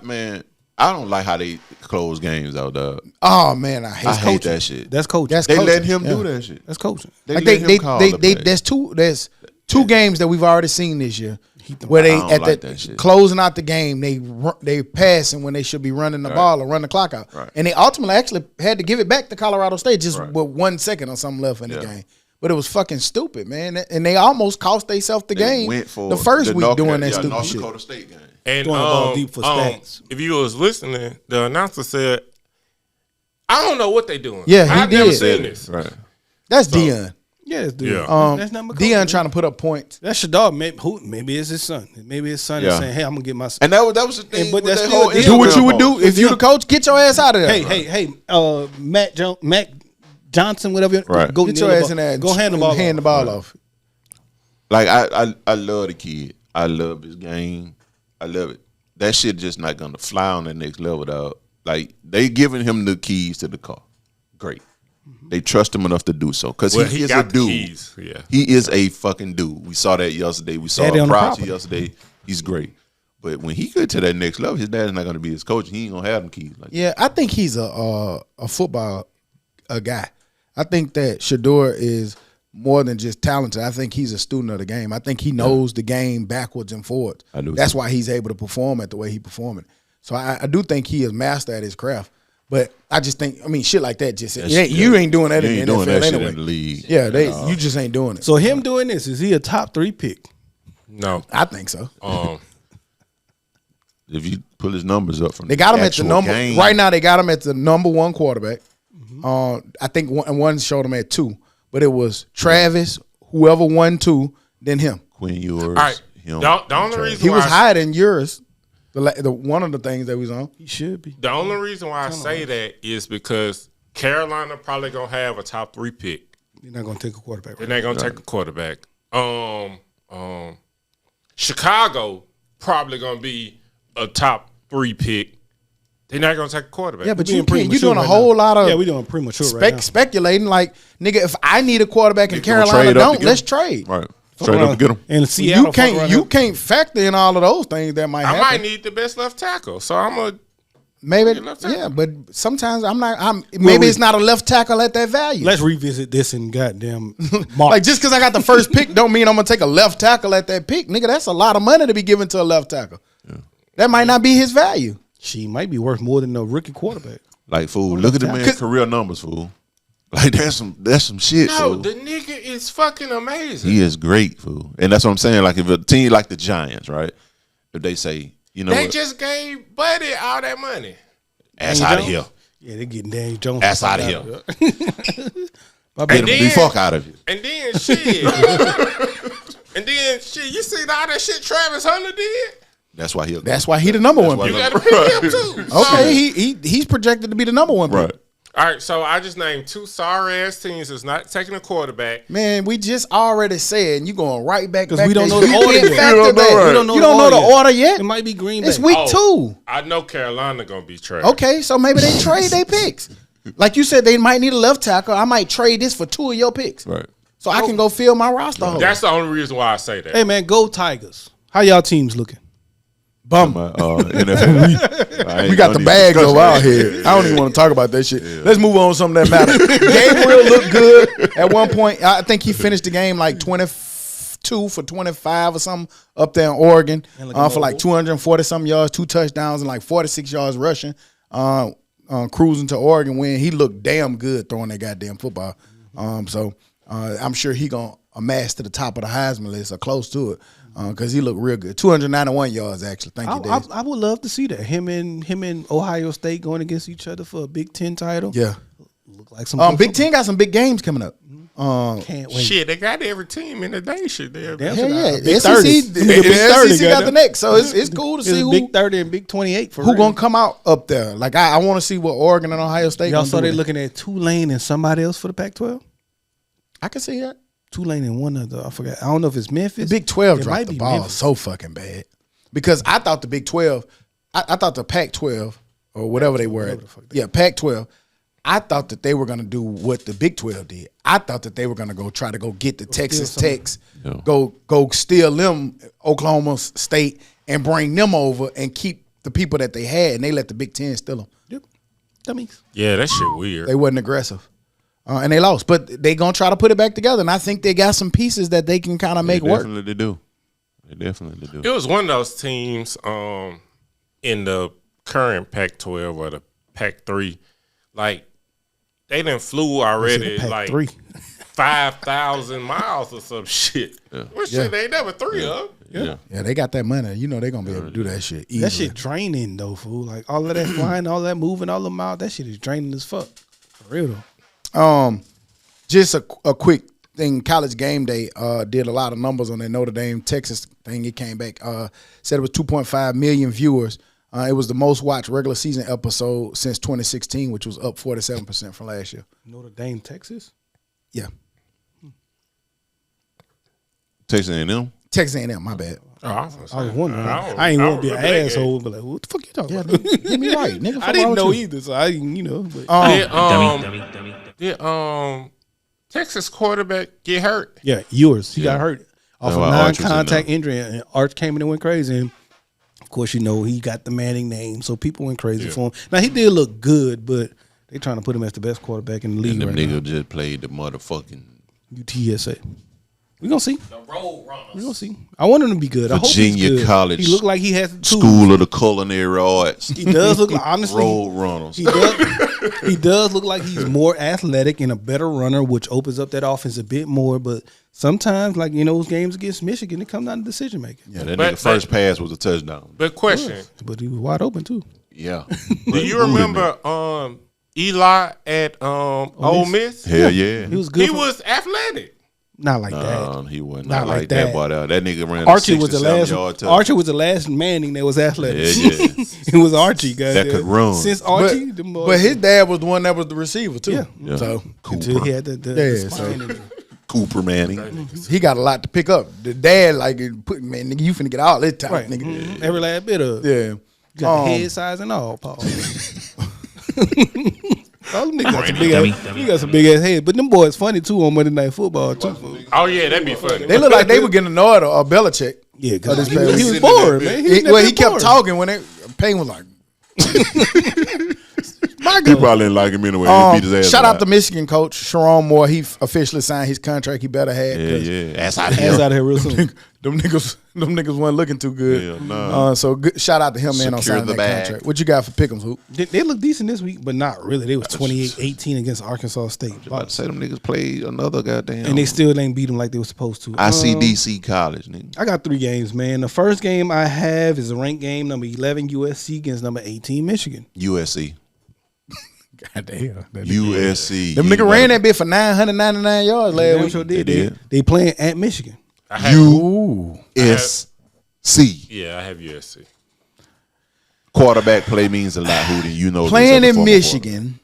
I don't like how they close games out, dog. Oh man, I hate that shit. That's coaching. That's They coaching. let him do that shit. That's coaching. Like let him call the play. there's two games that we've already seen this year where I they don't at like the that shit. closing out the game they passing when they should be running the ball or run the clock out, Right. and they ultimately actually had to give it back to Colorado State just Right. with 1 second or something left in the Yeah. game. But it was fucking stupid, man, and they almost cost themselves the They game went for the first week North doing that Carolina- stupid North shit. Dakota State game. And Throwing the ball deep for stats. if you was listening, the announcer said, "I don't know what they doing. Yeah, he I've never did. seen this." Right. That's Deion. Yeah, that's dude. Yeah. That's not Deion trying to put up points. That's your dog. Maybe it's his son. Maybe his son is Yeah. saying, "Hey, I'm gonna get my son." And that was the thing. but with that's that still whole Deion. Do what you would Instagram do post. if you the coach. Get your ass out of there. Hey, Matt Johnson, whatever. Right. Go Get kneel your the ass in ball. there. Go hand the ball. off. Like I love the kid. I love his game. I love it. That shit just not gonna fly on the next level, dog. Like they giving him the keys to the car. Great. They trust him enough to do so because Well, he he is a got the dude. keys, yeah. He is a fucking dude. We saw that yesterday. We saw Daddy it on the prior to property. yesterday. He's great. But when he get to that next level, his dad's not gonna be his coach. He ain't gonna have them keys. Like Yeah, I think he's a football guy. I think that Shador is more than just talented. I think he's a student of the game. I think he knows the game backwards and forwards. I do That's too. why he's able to perform at the way he performing. So I do think he is master at his craft. But I just think, shit like that just you ain't doing that You in ain't the doing NFL that shit anyway. in the league. Yeah, you just ain't doing it. So him doing this, is he a top 3 pick? No. I think so. If you pull his numbers up from They got him at the actual number game, right now. They got him at the number 1 quarterback. I think one showed him at 2, but it was Travis, whoever won 2, then him. Quinn Ewers. All right. Him, The only Travis. reason He why was I- higher than yours. The one of the things that was on. He should be. The only reason why I say that is because Carolina probably gonna have a top 3 pick. You're not gonna take a quarterback. They're Right? not gonna take a quarterback. Chicago probably gonna be a top 3 pick. They're not gonna take a quarterback. Yeah, but Being you can't. You're premature doing a right whole now. lot of Yeah, we're doing premature right now. speculating. Like, nigga, if I need a quarterback and They gonna Carolina trade up to don't, get let's him. trade. Right. Straight up to get him. And Seattle, You can't factor in all of those things that might I happen. might need the best left tackle, so I'm a. Maybe, Get left tackle. yeah, but sometimes maybe it's not a left tackle at that value. Let's revisit this in goddamn March. Like, just because I got the first pick don't mean I'm gonna take a left tackle at that pick, nigga. That's a lot of money to be given to a left tackle. That might not be his value. She might be worth more than a rookie quarterback. Like, fool, look at the man's career numbers, fool. Like, that's some shit, No, fool. the nigga is fucking amazing. He is great, fool. And that's what I'm saying. Like, if a team like the Giants, right? If they say, you know They what? just gave Buddy all that money. Ass Daniel out of Jones? here. Yeah, they're getting Daniel Jones. Ass out of here. My Get bad. him then- the fuck out of here. And then shit. And then shit, you see all that shit Travis Hunter did? That's why he'll That's why he the number one why pick. You gotta pick him too. Okay, he's projected to be the number one pick. Right. All right, so I just named 2 sorry ass teams that's not taking a quarterback. Man, we just already said, and you going right back Because we don't there. know the You order can't yet. factor You don't know, that. right. We don't know You don't know the order yet. It might be Green Bay. It's week 2. I know Carolina gonna be trash. Okay, so maybe they trade their picks. Like you said, they might need a left tackle. I might trade this for 2 of your picks. Right. So I can go fill my roster hole. That's the only reason why I say that. Hey man, go Tigers. How y'all teams looking? Bum. NFL. We got the bags over our head. I don't even want to talk about that shit. Let's move on to something that matters. Gabriel looked good at one point. I think he finished the game like 22 for 25 or something up there in Oregon for like 240 something yards, 2 touchdowns, and like 46 yards rushing. Cruising to Oregon win. He looked damn good throwing that goddamn football. So I'm sure he gonna amass to the top of the Heisman list or close to it because he looked real good. 291 yards actually. Thank you, Dave. I would love to see that. Him and Ohio State going against each other for a Big Ten title. Yeah. Look like some Big Ten got some big games coming up. Can't wait. Shit, they got every team in the nation there. Damn. Hell yeah, Big SEC, 30. the Big 30, SEC got goddamn. the next, so it's cool to It's see Big 30 and Big 28 for who real. gonna come out up there. Like I want to see what Oregon and Ohio State. Y'all gonna saw do they with it. looking at Tulane and somebody else for the Pac-12. I can see that. Tulane and one other. I forgot. I don't know if it's Memphis. The Big 12 It dropped might the be ball Memphis. so fucking bad because I thought the Big 12, I thought the Pac-12 or whatever they were, Pac-12. I thought that they were going to do what the Big 12 did. I thought that they were going to try to go get the Texas Techs, go steal them Oklahoma State and bring them over and keep the people that they had, and they let the Big Ten steal them. Yep. Dummies. Yeah, that shit weird. They wasn't aggressive. And they lost. But they going to try to put it back together. And I think they got some pieces that they can kind of make work. Definitely do. They definitely do. It was one of those teams in the current Pac-12 or the Pac-3, like they done flew already like 5,000 miles or some shit. Yeah. What shit? They ain't never 3 of them. Yeah, they got that money. You know they going to be able to do that shit easily. That shit draining, though, fool. Like, all of that flying, all that moving, all the miles, that shit is draining as fuck. For real, though. Just a quick thing. College Game Day did a lot of numbers on that Notre Dame Texas thing. It came back, said it was 2.5 million viewers. It was the most watched regular season episode since 2016, which was up 47% from last year. Notre Dame, Texas? Yeah. Texas A&M? Texas A&M, my bad. I was wondering. I ain't want to be an asshole, but like, what the fuck you talking about? Get me right, nigga. I didn't know either, so I didn't, But. Did Texas quarterback get hurt? Yeah, yours. He got hurt off No, a Arch was in non-contact there. injury, and Arch came in and went crazy. And of course, he got the Manning name, so people went crazy for him. Now he did look good, but they trying to put him as the best quarterback in the league And them right niggas now. just played the motherfucking UTSA. We gonna see. The Road Runners. We gonna see. I want him to be good. I hope he's Virginia good. College He looked like he has the tools. School of the Culinary Arts. He does look like, honestly, Road runners. he does look like he's more athletic and a better runner, which opens up that offense a bit more. But sometimes, like those games against Michigan, it comes down to decision making. Yeah, that But- nigga first pass was a touchdown. But question, But he was wide open too. Yeah. do you remember Eli at Ole Miss? Hell yeah. He was good. He was athletic. Not like that. He wasn't Not not like like that, that. boy. That nigga ran Archie a was the 67-yard touchdown. Archie was the last Manning that was athletic. Yeah, yeah. It was Archie, guys. That could run. Since Archie, them boys- But his dad was the one that was the receiver too. Yeah. Yeah. So until he had the Yeah, spine injury. Cooper Manning. he got a lot to pick up. The dad put man, nigga, you finna get all this time, Right. nigga. Mhm. Every last bit of Yeah. You got the head size and all, Paul. All them niggas got some big ass. He got some big ass head, but them boys funny too on Monday Night Football too. Oh yeah, that'd be funny. They look like they were getting annoyed of Belichick. Yeah, because this past he was week. bored, man. He kept talking when Payne was like, my He God. probably didn't like him anyway. He beat his ass. Shout out out to Michigan coach Sharon Moore. He officially signed his contract. He better have. Yeah, 'cause yeah. Ass out Ass here. out of here real soon. Them niggas wasn't looking too good. Yeah, nah. So good, shout out to him, man, on Secure signing the that bag. contract. What you got for Pick'ems, Hoop? They look decent this week, but not really. They was 28-18 against Arkansas State. About to say them niggas played another goddamn. And they still ain't beat them like they were supposed to. ICDC college, nigga. I got 3 games, man. The first game I have is a ranked game, number 11 USC against number 18 Michigan. USC. God damn. USC. Them nigga ran that bit for 999 yards last Damn week. sure did. They did. They playing at Michigan. USC. Yeah, I have USC. Quarterback play means a lot, Hootie. You know this Playing as a in former Michigan,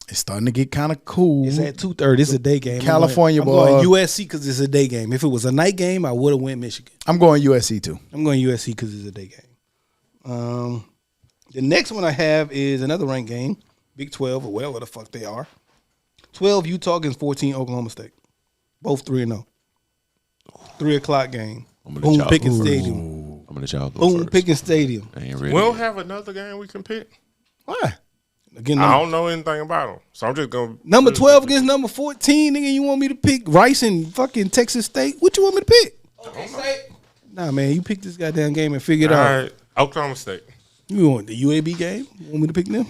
it's starting to get kind of cool. It's at 2:30. It's a day game. California I'm going boy. USC because it's a day game. If it was a night game, I would have went Michigan. I'm going USC too. I'm going USC because it's a day game. The next one I have is another ranked game, Big 12 or whatever the fuck they are. 12 Utah against 14 Oklahoma State. Both 3-0. 3 o'clock game. I'm gonna Boom let y'all Pickens go. Stadium. I'm gonna let y'all go Boom first. Pickens Stadium. I ain't We ready. don't yet. have another game we can pick. Why? Again, I don't know anything about them, so I'm just gonna number 12 against number 14, nigga. You want me to pick Rice and fucking Texas State? What you want me to pick? Okay, State. Nah, man, you pick this goddamn game and figure it All out. right, Oklahoma State. You want the UAB game? You want me to pick them?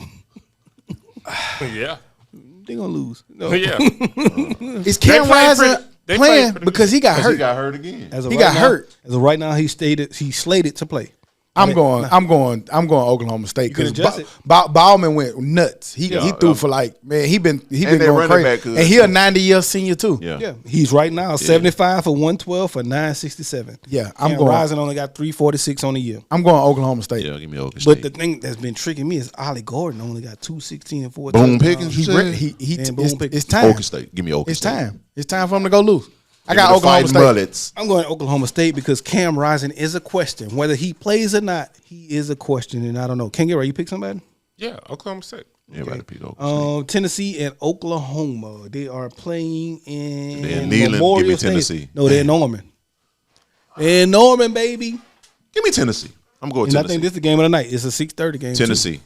Yeah, They gonna lose. No. yeah. Is Cam played Rising pretty- they playing played pretty because he got He hurt? got hurt again. As of He right got now- hurt. As of right now, he's slated to play. I'm going Oklahoma State You can because adjust it. Ballman went nuts. He Yeah, threw for like, man, he been their going running crazy. back good, And he a too. 90-year senior too. Yeah. Yeah, he's right now 75 for 112 for 967. Yeah, I'm Cam going- Rising only got 346 on the year. I'm going Oklahoma State. Yeah, give me Oklahoma But State. the thing that's been tricking me is Ollie Gordon only got 216 and 14. Boom Pickens, you He, said? he, And Boone Pickens. it's time. Oklahoma State. Give me Oklahoma It's State. time. It's time for him to go loose. I Give me got the Oklahoma Fighting State. Mullets. I'm going Oklahoma State because Cam Rising is a question. Whether he plays or not, he is a question, and I don't know. Can you pick somebody? Yeah, Oklahoma State. Everybody pick Oklahoma State. Tennessee and Oklahoma. They are playing in They're in Neyland. Memorial Give me Stadium. Tennessee. No, they're in Norman. They're in Norman, baby. Give me Tennessee. I'm going And Tennessee. I think this is the game of the night. It's a 6:30 game. Tennessee.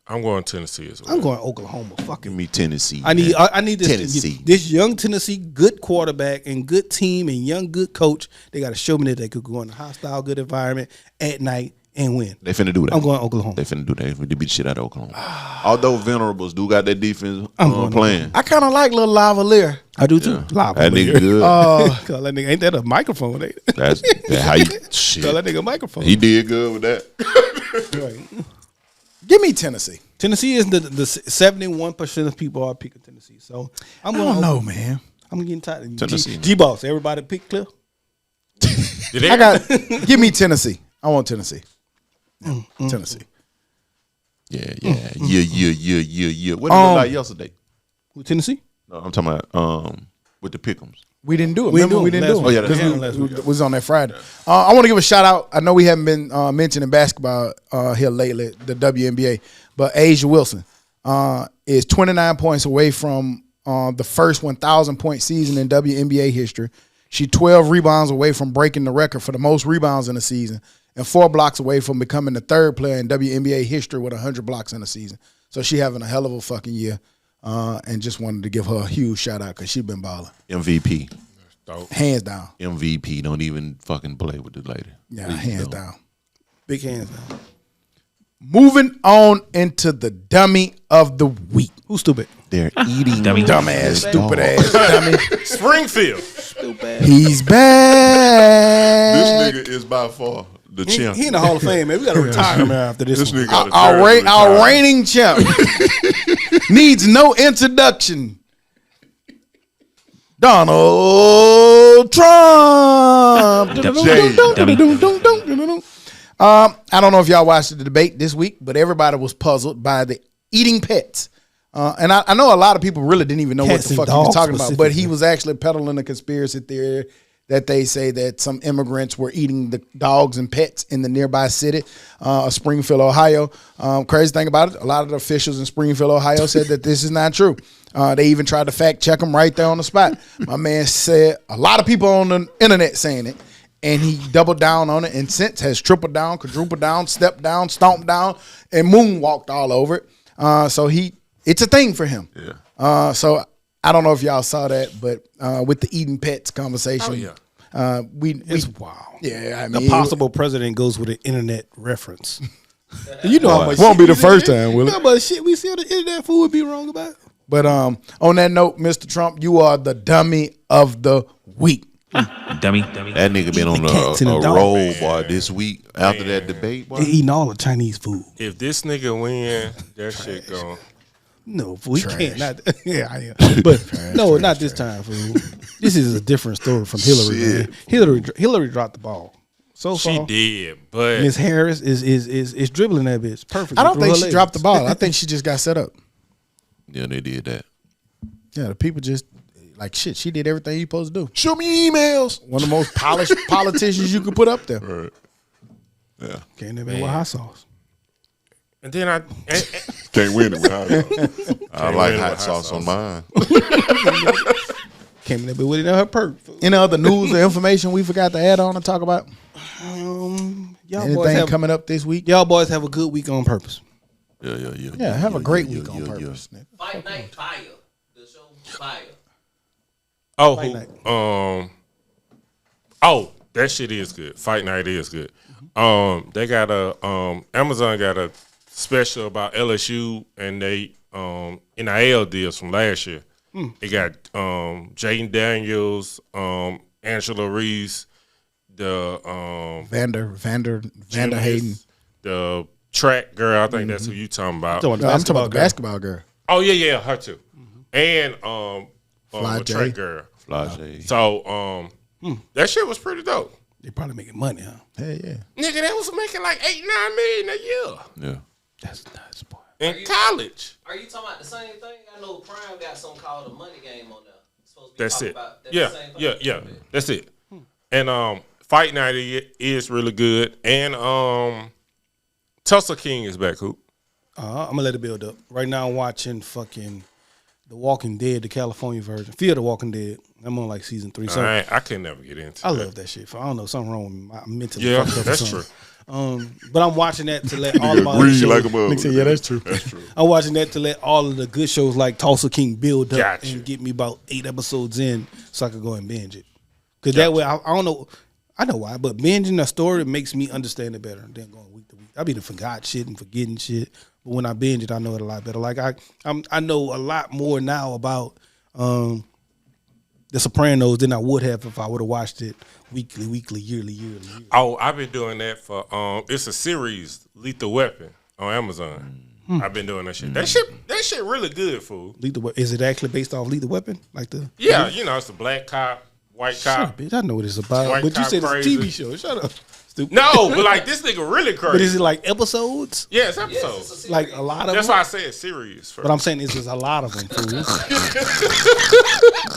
I'm going Tennessee as well. I'm going Oklahoma. Fuck Give it. me Tennessee. I need this Tennessee. this young Tennessee good quarterback and good team and young good coach. They got to show me that they could go in a hostile good environment at night and win. They finna do that. I'm going Oklahoma. They finna do that. They finna beat the shit out of Oklahoma. Although Venerables do got that defense going playing. I kind of like little Lavalier. I do too. Live That over nigga here. good. Call that nigga, ain't that a microphone? Ain't it? That's how you Call shit. that nigga a microphone. He did good with that. Right. Give me Tennessee. Tennessee is the 71% of people are picking Tennessee. So I'm I going. don't know, man. I'm getting tired of Tennessee. G-Boss. Everybody pick Cliff. I got. Give me Tennessee. I want Tennessee. Tennessee. Yeah. What did it look like yesterday? With Tennessee. No, I'm talking about with the pick'ems. We didn't do it. We didn't Remember, we do it didn't do last it. week. Oh, yeah, last week. It was on that Friday. I want to give a shout out. I know we haven't been mentioning basketball here lately, the WNBA, but Asia Wilson is 29 points away from the first 1,000 point season in WNBA history. She 12 rebounds away from breaking the record for the most rebounds in a season, and 4 blocks away from becoming the third player in WNBA history with 100 blocks in a season. So she having a hell of a fucking year, and just wanted to give her a huge shout out because she been balling. MVP. Hands down. MVP. Don't even fucking play with the lady. Yeah, Please hands don't. down. Big hands down. Moving on into the dummy of the week. Who's stupid? They're eating Dumbass, their stupid dog. ass dummy. Springfield. He's back. This nigga is by far the He champion. in the Hall of Fame, man. We got to retire him after this. This one. nigga got a Our jersey retired. reigning champ needs no introduction. Donald Trump. I don't know if y'all watched the debate this week, but everybody was puzzled by the eating pets. And I know a lot of people really didn't even know Cats what the and fuck he was dogs talking about, but he specifically. was actually peddling a conspiracy theory that they say that some immigrants were eating the dogs and pets in the nearby city of Springfield, Ohio. Crazy thing about it, a lot of the officials in Springfield, Ohio said that this is not true. They even tried to fact check him right there on the spot. My man said a lot of people on the internet saying it, and he doubled down on it, and since has tripled down, quadrupled down, stepped down, stomped down, and moonwalked all over it. So it's a thing for him. Yeah. So I don't know if y'all saw that, but with the eating pets conversation, It's wild. yeah, I The mean, possible president goes with an internet reference. you know how Boy. much Won't shit be we the first did. time, will You know, but shit, we see on the internet fool would be wrong about. But on that note, Mr. Trump, you are the dummy of the week. Dummy. That nigga been on cats and a the dog. roll, boy, this week after that debate, boy. They eating all the Chinese food. If this nigga win, that shit gone. No, fool, he can't. Not, yeah, I am. But no, not this time, fool. This is a different story from Hillary. Shit. Man. Hillary dropped the ball. So She far, did, but Miss Harris is dribbling that bitch perfectly. I don't through think her she legs. dropped the ball. I think she just got set up. Yeah, they did that. Yeah, the people just like shit. She did everything you supposed to do. Show me emails. One of the most polished politicians you could put up there. Right. Yeah. Can't even with hot sauce. and then I Can't win it with hot sauce. I Can't like win it hot with sauce hot on mine. Came in there with it in her perk. Fool. Any other news or information we forgot to add on and talk about? Y'all boys Anything have coming up this week? y'all boys have a good week on purpose. Yeah, have a great week on purpose. nigga. Fight Night Fire. The show Fire. That shit is good. Fight Night is good. They got a Amazon got a special about LSU and they NIL deals from last year. It got Jaden Daniels, Angela Reese, the Vander Juniors, Hayden. the track girl. I think that's who you talking about. No, I'm talking about the basketball girl. Oh yeah, her too. And Fly the J. track girl. Flage. So that shit was pretty dope. They probably making money, huh? Hey, yeah. Nigga, they was making like 8-9 million a year Yeah. That's nuts, boy. in college. Are you talking about the same thing? I know Prime got something called a money game on there. It's supposed to be That's talking it. about that's Yeah, the same thing? yeah. That's it. And Fight Night is really good. And Tulsa King is back, Hoop. I'm gonna let it build up. Right now, I'm watching fucking The Walking Dead, the California version. Fear the Walking Dead. I'm on like season 3. So I can never get into. I love that shit. I don't know, something wrong with me. I'm mentally Yeah, fucked up. that's true. But I'm watching that to let all of my other Breathe shows. like a mother. Nigga say, yeah, that's true. That's true. I'm watching that to let all of the good shows like Tulsa King build up Gotcha. and get me about 8 episodes in so I could go and binge it. Because that way, I don't know. I know why, but binging a story makes me understand it better than going week to week. I be forgot shit and forgetting shit. But when I binge it, I know it a lot better. Like I know a lot more now about The Sopranos than I would have if I would have watched it weekly, yearly. Oh, I've been doing that for it's a series, Lethal Weapon on Amazon. I've been doing that shit. That shit really good, fool. Is it actually based off Lethal Weapon? Like the Yeah, it's a black cop, white Shut cop. up, bitch. I know what it's about. White But you cop said it's a crazy. TV show. Shut up. Stupid. No, but like this nigga really crazy. But is it like episodes? Yeah, it's Yes, episodes. it's a series. Like a lot of That's them? why I said series first. But I'm saying it's just a lot of them, fool.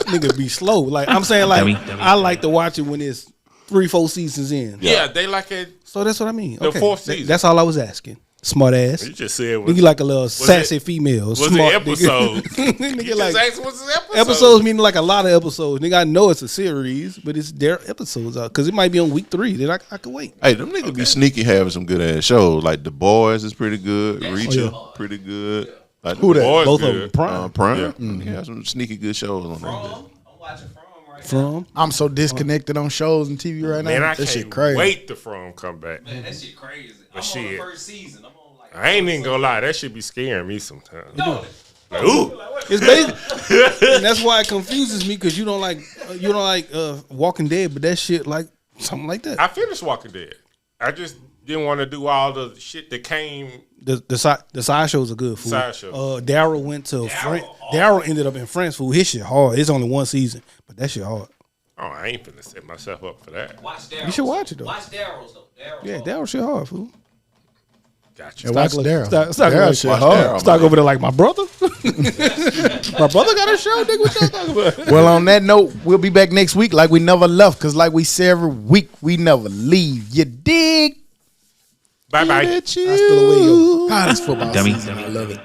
Nigga be slow. Like I'm saying, like I like to watch it when it's 3-4 seasons in. yeah, they like it. So that's what I mean. The Okay. fourth season. That's all I was asking. Smart ass. You just said Nigga like a little sassy female. was Smart it episodes? Nigga You like just asked what's the episode? episodes meaning like a lot of episodes. Nigga, I know it's a series, but it's their episodes out because it might be on week 3. Then I could wait. Hey, them niggas be sneaky having some good ass shows. Like The Boys is pretty good. Reacher pretty good. Like, Who that? Boys Both good. of them. Prime. Prime. Yeah. He has some sneaky good shows on there. I'm watching From right now. From I'm so disconnected on shows and TV right now. Man, I that shit can't crazy. wait to From come back. Man, that shit crazy. I'm on shit. the first season. I'm on like. I ain't even gonna lie, that shit be scaring me sometimes. No. Like, ooh, It's basically, and that's why it confuses me because you don't like Walking Dead, but that shit like something like that. I finished Walking Dead. I just didn't want to do all the shit that came. The side shows are good. Fool. Side shows. Daryl went to France. Daryl ended up in France. Fool, his shit hard. It's only 1 season, but that shit hard. Oh, I ain't finna set myself up for that. Watch Daryl. You should watch it, though. Watch Daryl's though. Daryl's Yeah, hard. Daryl shit hard. Fool. Gotcha. Yeah, watch Daryl. Start Daryl shit Watch hard. Daryl. Start over there like my brother. My brother got a show. Nigga, what y'all talking about? Well, on that note, we'll be back next week like we never left. Because like we say every week, we never leave. You dig? Bye bye. Hasta luego. God, it's football season. I love it.